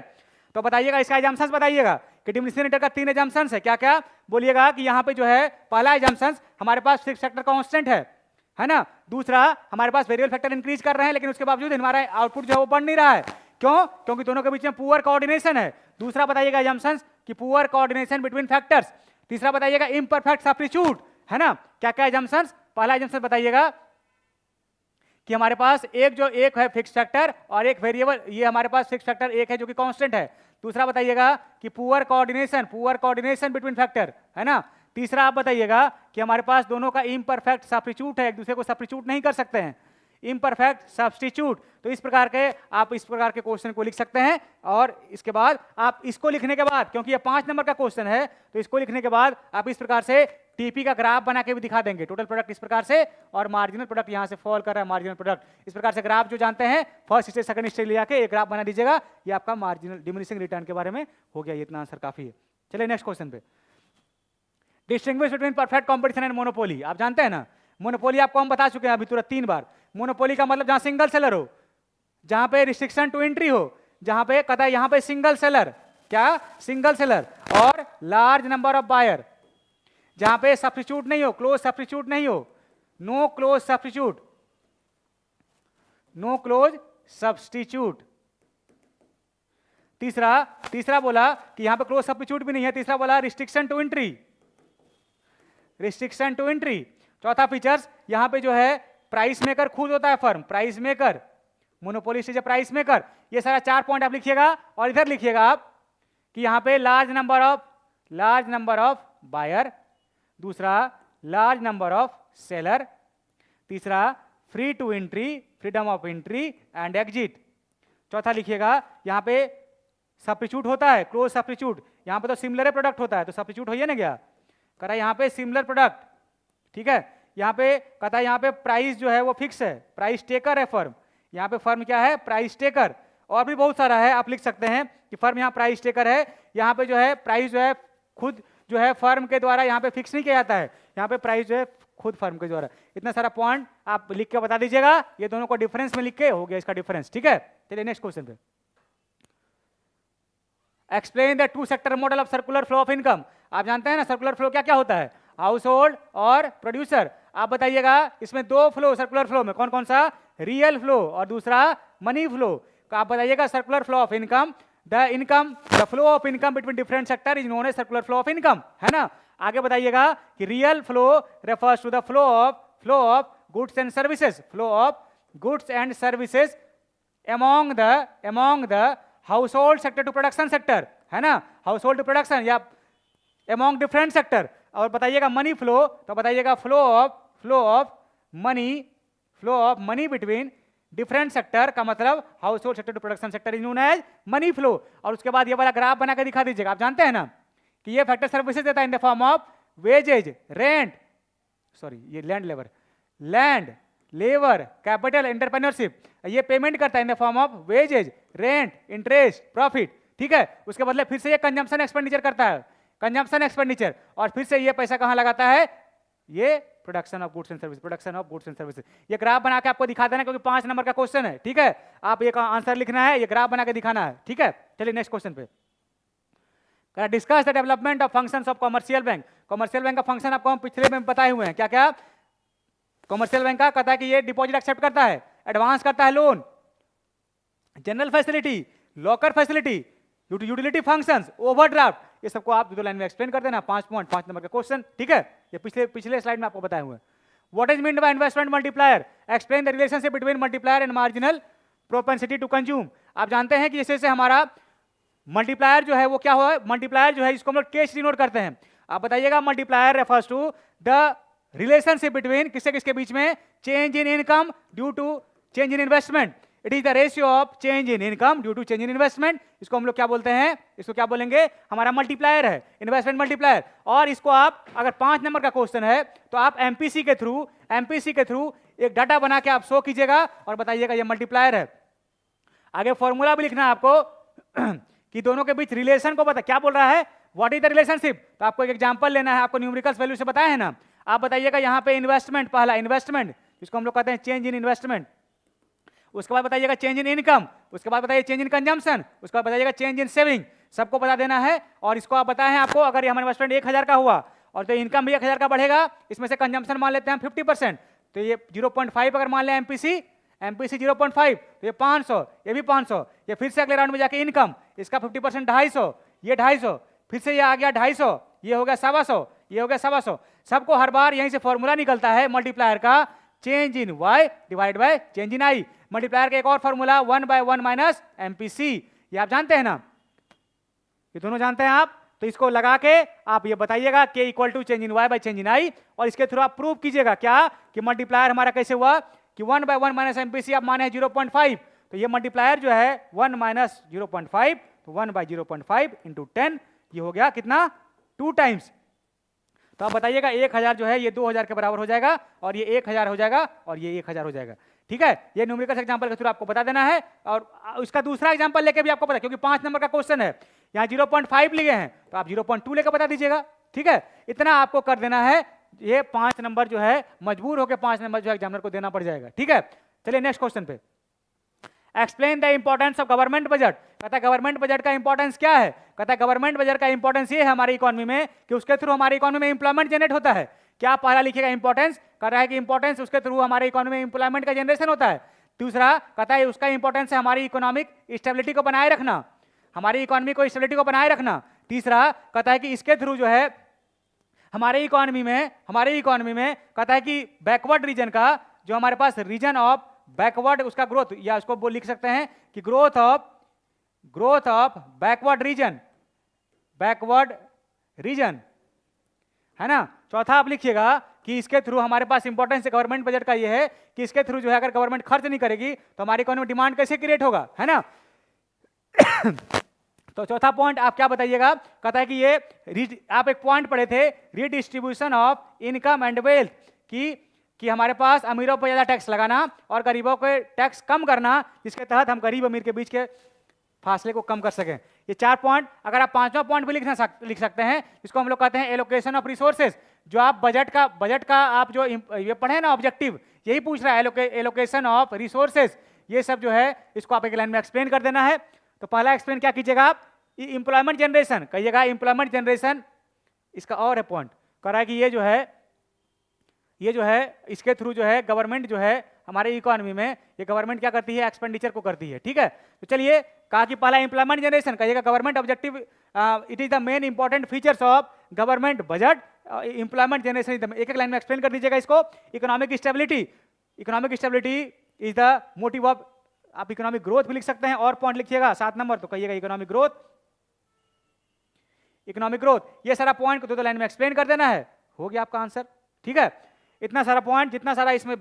तो बताइएगा इसका एजम्पशंस बताइएगा कि डिमिनिशिंग रिटर्न का 3 एजम्पशंस है, क्या क्या बोलिएगा कि यहाँ पे जो है पहला एजम्पशंस हमारे पास फिक्स फैक्टर कांस्टेंट है ना। दूसरा हमारे पास वेरिएबल फैक्टर इंक्रीज कर रहे हैं, लेकिन उसके बावजूद हमारा आउटपुट जो है वो बढ़ नहीं रहा है, क्यों, क्योंकि दोनों के बीच में पुअर कोऑर्डिनेशन है। दूसरा बताइएगा एजम्पशंस कि पुअर कोऑर्डिनेशन बिटवीन फैक्टर्स। तीसरा बताइएगा इम्परफेक्ट सब्स्टिट्यूट, है ना। क्या क्या एजम्पशंस, पहला एजम्पशन बताइएगा कि हमारे पास एक है फिक्स फैक्टर और एक वेरिएबल, ये हमारे पास फिक्स फैक्टर एक है जो कि कांस्टेंट है। दूसरा बताइएगा कि पुअर कोऑर्डिनेशन बिटवीन फैक्टर, है ना। तीसरा आप बताइएगा कि हमारे पास दोनों का इम्परफेक्ट सब्स्टिट्यूट है, एक दूसरे को सब्स्टिट्यूट नहीं कर सकते हैं, इम्परफेक्ट सब्स्टिट्यूट। तो इस प्रकार के आप इस प्रकार के क्वेश्चन को लिख सकते हैं। और इसके बाद आप इसको लिखने के बाद, क्योंकि ये 5 नंबर का क्वेश्चन है, तो इसको लिखने के बाद आप इस प्रकार से टीपी का ग्राफ बना के भी दिखा देंगे, टोटल प्रोडक्ट इस प्रकार से और मार्जिनल प्रोडक्ट यहाँ से फॉल कर रहा है, मार्जिनल प्रोडक्ट इस प्रकार से ग्राफ जो जानते हैं फर्स्ट स्टेज सेकंड स्टेज ले जाके एक ग्राफ बना दीजिएगा। ये आपका मार्जिनल डिमिनिशिंग रिटर्न के बारे में हो गया, ये इतना आंसर काफी है। चलिए नेक्स्ट क्वेश्चन पे, distinguish between perfect competition and monopoly. आप जानते हैं ना, मोनोपोली आपको हम बता चुके हैं अभी तुरंत 3 बार। मोनोपोली का मतलब जहां सिंगल सेलर हो, जहां पे रिस्ट्रिक्शन टू एंट्री हो, जहां पे कहता है यहां पे सिंगल सेलर, क्या सिंगल सेलर, और लार्ज नंबर ऑफ बायर, जहां पे सब्स्टिट्यूट नहीं हो, क्लोज सब्स्टिट्यूट नहीं हो, no close substitute, no close substitute. तीसरा बोला कि यहां पे क्लोज सब्स्टिट्यूट भी नहीं है। तीसरा बोला restriction to entry, restriction to entry. चौथा फीचर्स यहां पे जो है प्राइस मेकर खुद होता है firm, price maker, monopolist is a price maker. ये सारा 4 पॉइंट आप लिखिएगा और इधर लिखिएगा आप कि यहां पे लार्ज नंबर ऑफ बायर, दूसरा लार्ज नंबर ऑफ सेलर, तीसरा free to entry, freedom of entry and exit. चौथा लिखिएगा यहां पे सब्स्टिट्यूट होता है, क्लोज सब्स्टिट्यूट, यहां पे तो सिमिलर प्रोडक्ट होता है तो सब्स्टिट्यूट हो ही ना गया, करा यहां पे सिमिलर प्रोडक्ट, ठीक है। यहां पे कहता है यहां पे प्राइस जो है वो फिक्स है, प्राइस टेकर है फर्म, यहां पे फर्म क्या है, प्राइस टेकर। और भी बहुत सारा है, आप लिख सकते हैं कि फर्म यहां प्राइस टेकर है, यहां पे जो है प्राइस जो है खुद जो है फर्म के द्वारा यहां पे फिक्स नहीं किया जाता है, यहां पे प्राइस जो है खुद फर्म के द्वारा। इतना सारा पॉइंट आप लिख के बता दीजिएगा, ये दोनों को डिफरेंस में लिख के हो गया इसका डिफरेंस, ठीक है। चलिए नेक्स्ट क्वेश्चन पे, explain the 2 sector model of circular flow of income. आप जानते हैं ना सर्कुलर फ्लो क्या क्या होता है, हाउस होल्ड और प्रोड्यूसर। आप बताइएगा इसमें 2 फ्लो सर्कुलर फ्लो में कौन कौन सा, रियल फ्लो और दूसरा मनी फ्लो। तो आप बताइएगा circular flow of income, the flow of income between different sector is known as circular flow of income, है ना। आगे बताइएगा कि real flow refers to the flow of goods and services, flow of goods and services among the household sector to production sector, है ना, household to production या among different sector. और बताइएगा मनी फ्लो, तो बताइएगा flow of money between different sector का मतलब household sector to production sector is known as money flow. और उसके बाद ये वाला ग्राफ बना के दिखा दीजिएगा। आप जानते हैं ना कि ये फैक्टर सर्विसेज देता है in the form of wages, rent, sorry ये लैंड लेबर कैपिटल एंटरप्रेन्योरशिप, ये पेमेंट करता है in the form of wages, rent, interest, profit, ठीक है। उसके बदले फिर से ये कंजम्पशन एक्सपेंडिचर करता है, कंजम्पशन एक्सपेंडिचर, और फिर से ये पैसा कहां लगाता है, ये production of goods and service, production of goods and services. ये ग्राफ बना के आपको दिखा देना क्योंकि 5 नंबर का क्वेश्चन है, ठीक है। आप एक आंसर लिखना है, ये ग्राफ बना के दिखाना है, ठीक है। चलिए नेक्स्ट क्वेश्चन पे, discuss the development of functions of commercial bank. Commercial bank का फंक्शन आपको हम पिछले में बताए हुए हैं, क्या क्या। कमर्शियल बैंक का कहता है कि ये डिपॉजिट एक्सेप्ट करता है, एडवांस करता है loan, general facility, locker facility, utility functions, overdraft, ये सबको आप 2 लाइन में एक्सप्लेन कर देना। 5 पॉइंट 5 नंबर का क्वेश्चन, ठीक है। ये पिछले स्लाइड में आपको बताए हुए हैं। What is meant by investment multiplier, explain the relationship between multiplier and marginal propensity to consume. आप जानते हैं कि जैसे हमारा मल्टीप्लायर जो है वो क्या हुआ, मल्टीप्लायर जो है इसको हम लोग कैश डिनोट करते हैं। आप बताइएगा multiplier refers to the relationship between किससे किसके बीच में, change in income due to change in investment. It is the ratio of change in income due to change in investment. इसको हम लोग क्या बोलते हैं, इसको क्या बोलेंगे, हमारा मल्टीप्लायर है, इन्वेस्टमेंट मल्टीप्लायर। और इसको आप अगर 5 नंबर का क्वेश्चन है तो आप एमपीसी के थ्रू एक डाटा बना के आप शो कीजिएगा और बताइएगा ये मल्टीप्लायर है। आगे फॉर्मूला भी लिखना है आपको कि दोनों के बीच रिलेशन को बता, क्या बोल रहा है, व्हाट इज द रिलेशनशिप। तो आपको एक एग्जांपल लेना है, आपको न्यूमेरिकल्स वैल्यू से बताया है ना। आप बताइएगा यहाँ पे इन्वेस्टमेंट, पहला इन्वेस्टमेंट, जिसको हम लोग कहते हैं चेंज इन इन्वेस्टमेंट। उसके बाद बताइएगा चेंज इन इनकम, उसके बाद बताइए चेंज इन कंजम्पशन, उसके बाद बताइएगा चेंज इन सेविंग। सबको बता देना है। और इसको आप बताएं आपको, अगर ये हमारा इन्वेस्टमेंट 1000 का हुआ और तो इनकम भी 1000 का बढ़ेगा, इसमें से कंजम्पशन मान लेते हैं 50%, तो ये 0.5 अगर मान लें एमपीसी 0.5, तो ये 500, ये भी 500, ये फिर से अगले राउंड में जाके इनकम, इसका 50% 250, ये 250, फिर से ये आ गया 250, ये हो गया 125, ये हो गया 125। सबको हर बार यहीं से फॉर्मूला निकलता है मल्टीप्लायर का, change in y divide by change in i। Multiplier का एक और फॉर्मूला 1/1 माइनस एमपीसी, ये आप जानते हैं ना, ये दोनों जानते हैं आप। तो इसको लगा के आप ये बताइएगा k equal to change in y by change in i, और इसके थ्रू आप प्रूव कीजिएगा क्या कि मल्टीप्लायर हमारा कैसे हुआ कि 1 बाई 1 माइनस एमपीसी आप माने 0.5, तो ये मल्टीप्लायर जो है 1 माइनस 0.5, तो 1 बाई 0.5 इंटू 10, ये हो गया कितना 2 टाइम्स। तो आप बताइएगा 1000 जो है ये 2000 के बराबर हो जाएगा, और ये 1000 हो जाएगा, और ये 1000 हो जाएगा। ठीक है, ये न्यूमेरिकल एग्जांपल के थ्रू आपको बता देना है, और उसका दूसरा एग्जांपल लेके भी आपको पता, क्योंकि 5 नंबर का क्वेश्चन है, यहाँ 0.5 लिए हैं तो आप 0.2 लेकर बता दीजिएगा। ठीक है, इतना आपको कर देना है, ये 5 नंबर जो है मजबूर होकर 5 नंबर जो है एग्जामिनर को देना पड़ जाएगा। ठीक है, चलिए नेक्स्ट क्वेश्चन पे। Explain the importance of government budget. कहता है गवर्नमेंट बजट का इंपॉर्टेंस क्या है? कहता है गवर्नमेंट बजट का इंपॉर्टेंस ये है हमारी इकोनॉमी में कि उसके थ्रू हमारी इकोनॉमी में इंप्लॉयमेंट जनरेट होता है। क्या पहला लिखिएगा इंपॉर्टेंस, कह रहा है कि इंपॉर्टेंस उसके थ्रू हमारी इकोनॉमी में इंप्लॉयमेंट का जनरेशन होता है। दूसरा कहता है उसका इंपॉर्टेंस है हमारी इकोनॉमिक स्टेबिलिटी को बनाए रखना, हमारी इकोनॉमी को स्टेबिलिटी को बनाए रखना। तीसरा कहता है कि इसके थ्रू जो है हमारे इकोनॉमी में कहता है कि बैकवर्ड रीजन का जो हमारे पास रीजन ऑफ बैकवर्ड उसका ग्रोथ, या उसको वो लिख सकते हैं कि ग्रोथ ऑफ बैकवर्ड रीजन है ना। चौथा आप लिखिएगा कि इसके थ्रू हमारे पास इंपॉर्टेंस गवर्नमेंट बजट का ये है कि इसके थ्रू जो है अगर गवर्नमेंट खर्च नहीं करेगी तो हमारी इकोनॉमी में डिमांड कैसे क्रिएट होगा, है ना। तो चौथा पॉइंट आप क्या बताइएगा, कहता है कि ये आप एक पॉइंट पढ़े थे redistribution of income and wealth कि हमारे पास अमीरों पर ज़्यादा टैक्स लगाना और गरीबों के टैक्स कम करना, जिसके तहत हम गरीब अमीर के बीच के फासले को कम कर सकें। ये 4 पॉइंट, अगर आप 5वां पॉइंट भी लिख सकते हैं, इसको हम लोग कहते हैं एलोकेशन ऑफ रिसोर्सेज। जो आप बजट का आप जो ये पढ़े ना ऑब्जेक्टिव, यही पूछ रहा है एलोकेशन ऑफ रिसोर्सेज। ये सब जो है इसको आप एक लाइन में एक्सप्लेन कर देना है। तो पहला एक्सप्लेन क्या कीजिएगा आप, एम्प्लॉयमेंट जनरेशन कहिएगा, एम्प्लॉयमेंट जनरेशन इसका और है पॉइंट, कह रहा है कि ये जो है इसके थ्रू जो है गवर्नमेंट जो है हमारे इकोनॉमी में ये गवर्नमेंट क्या करती है, एक्सपेंडिचर को करती है। ठीक है, तो चलिए कहा कि पहला एम्प्लॉयमेंट जनरेशन कहिएगा government objective, it is the main important features of government budget. Employment generation एक लाइन में एक्सप्लेन कर दीजिएगा इसको। Economic stability is the motive of, आप इकोनॉमिक ग्रोथ भी लिख सकते हैं, और पॉइंट लिखिएगा 7 नंबर, तो कहिएगा इकोनॉमिक ग्रोथ। ये सारा पॉइंट को 2 लाइन में एक्सप्लेन कर देना है, हो गया आपका आंसर। ठीक है, इतना सारा पॉइंट, जितना सारा इसमें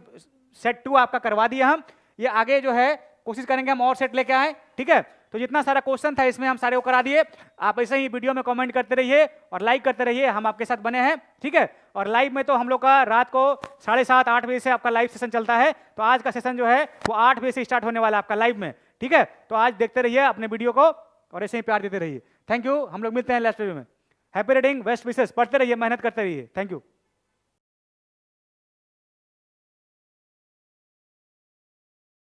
सेट 2 आपका करवा दिया हम, ये आगे जो है कोशिश करेंगे हम और सेट लेके आए। ठीक है, तो जितना सारा क्वेश्चन था इसमें हम सारे वो करा दिए। आप ऐसे ही वीडियो में कमेंट करते रहिए और लाइक करते रहिए, हम आपके साथ बने हैं। ठीक है, और लाइव में तो हम लोग का रात को 7:30 8 बजे से आपका लाइव सेशन चलता है, तो आज का सेशन जो है वो 8 बजे से स्टार्ट होने वाला है आपका लाइव में। ठीक है, तो आज देखते रहिए अपने वीडियो को और ऐसे ही प्यार देते रहिए। थैंक यू, हम लोग मिलते हैं नेक्स्ट वीडियो में। हैप्पी रीडिंग, बेस्ट विशेस, पढ़ते रहिए, मेहनत करते रहिए। Thank you.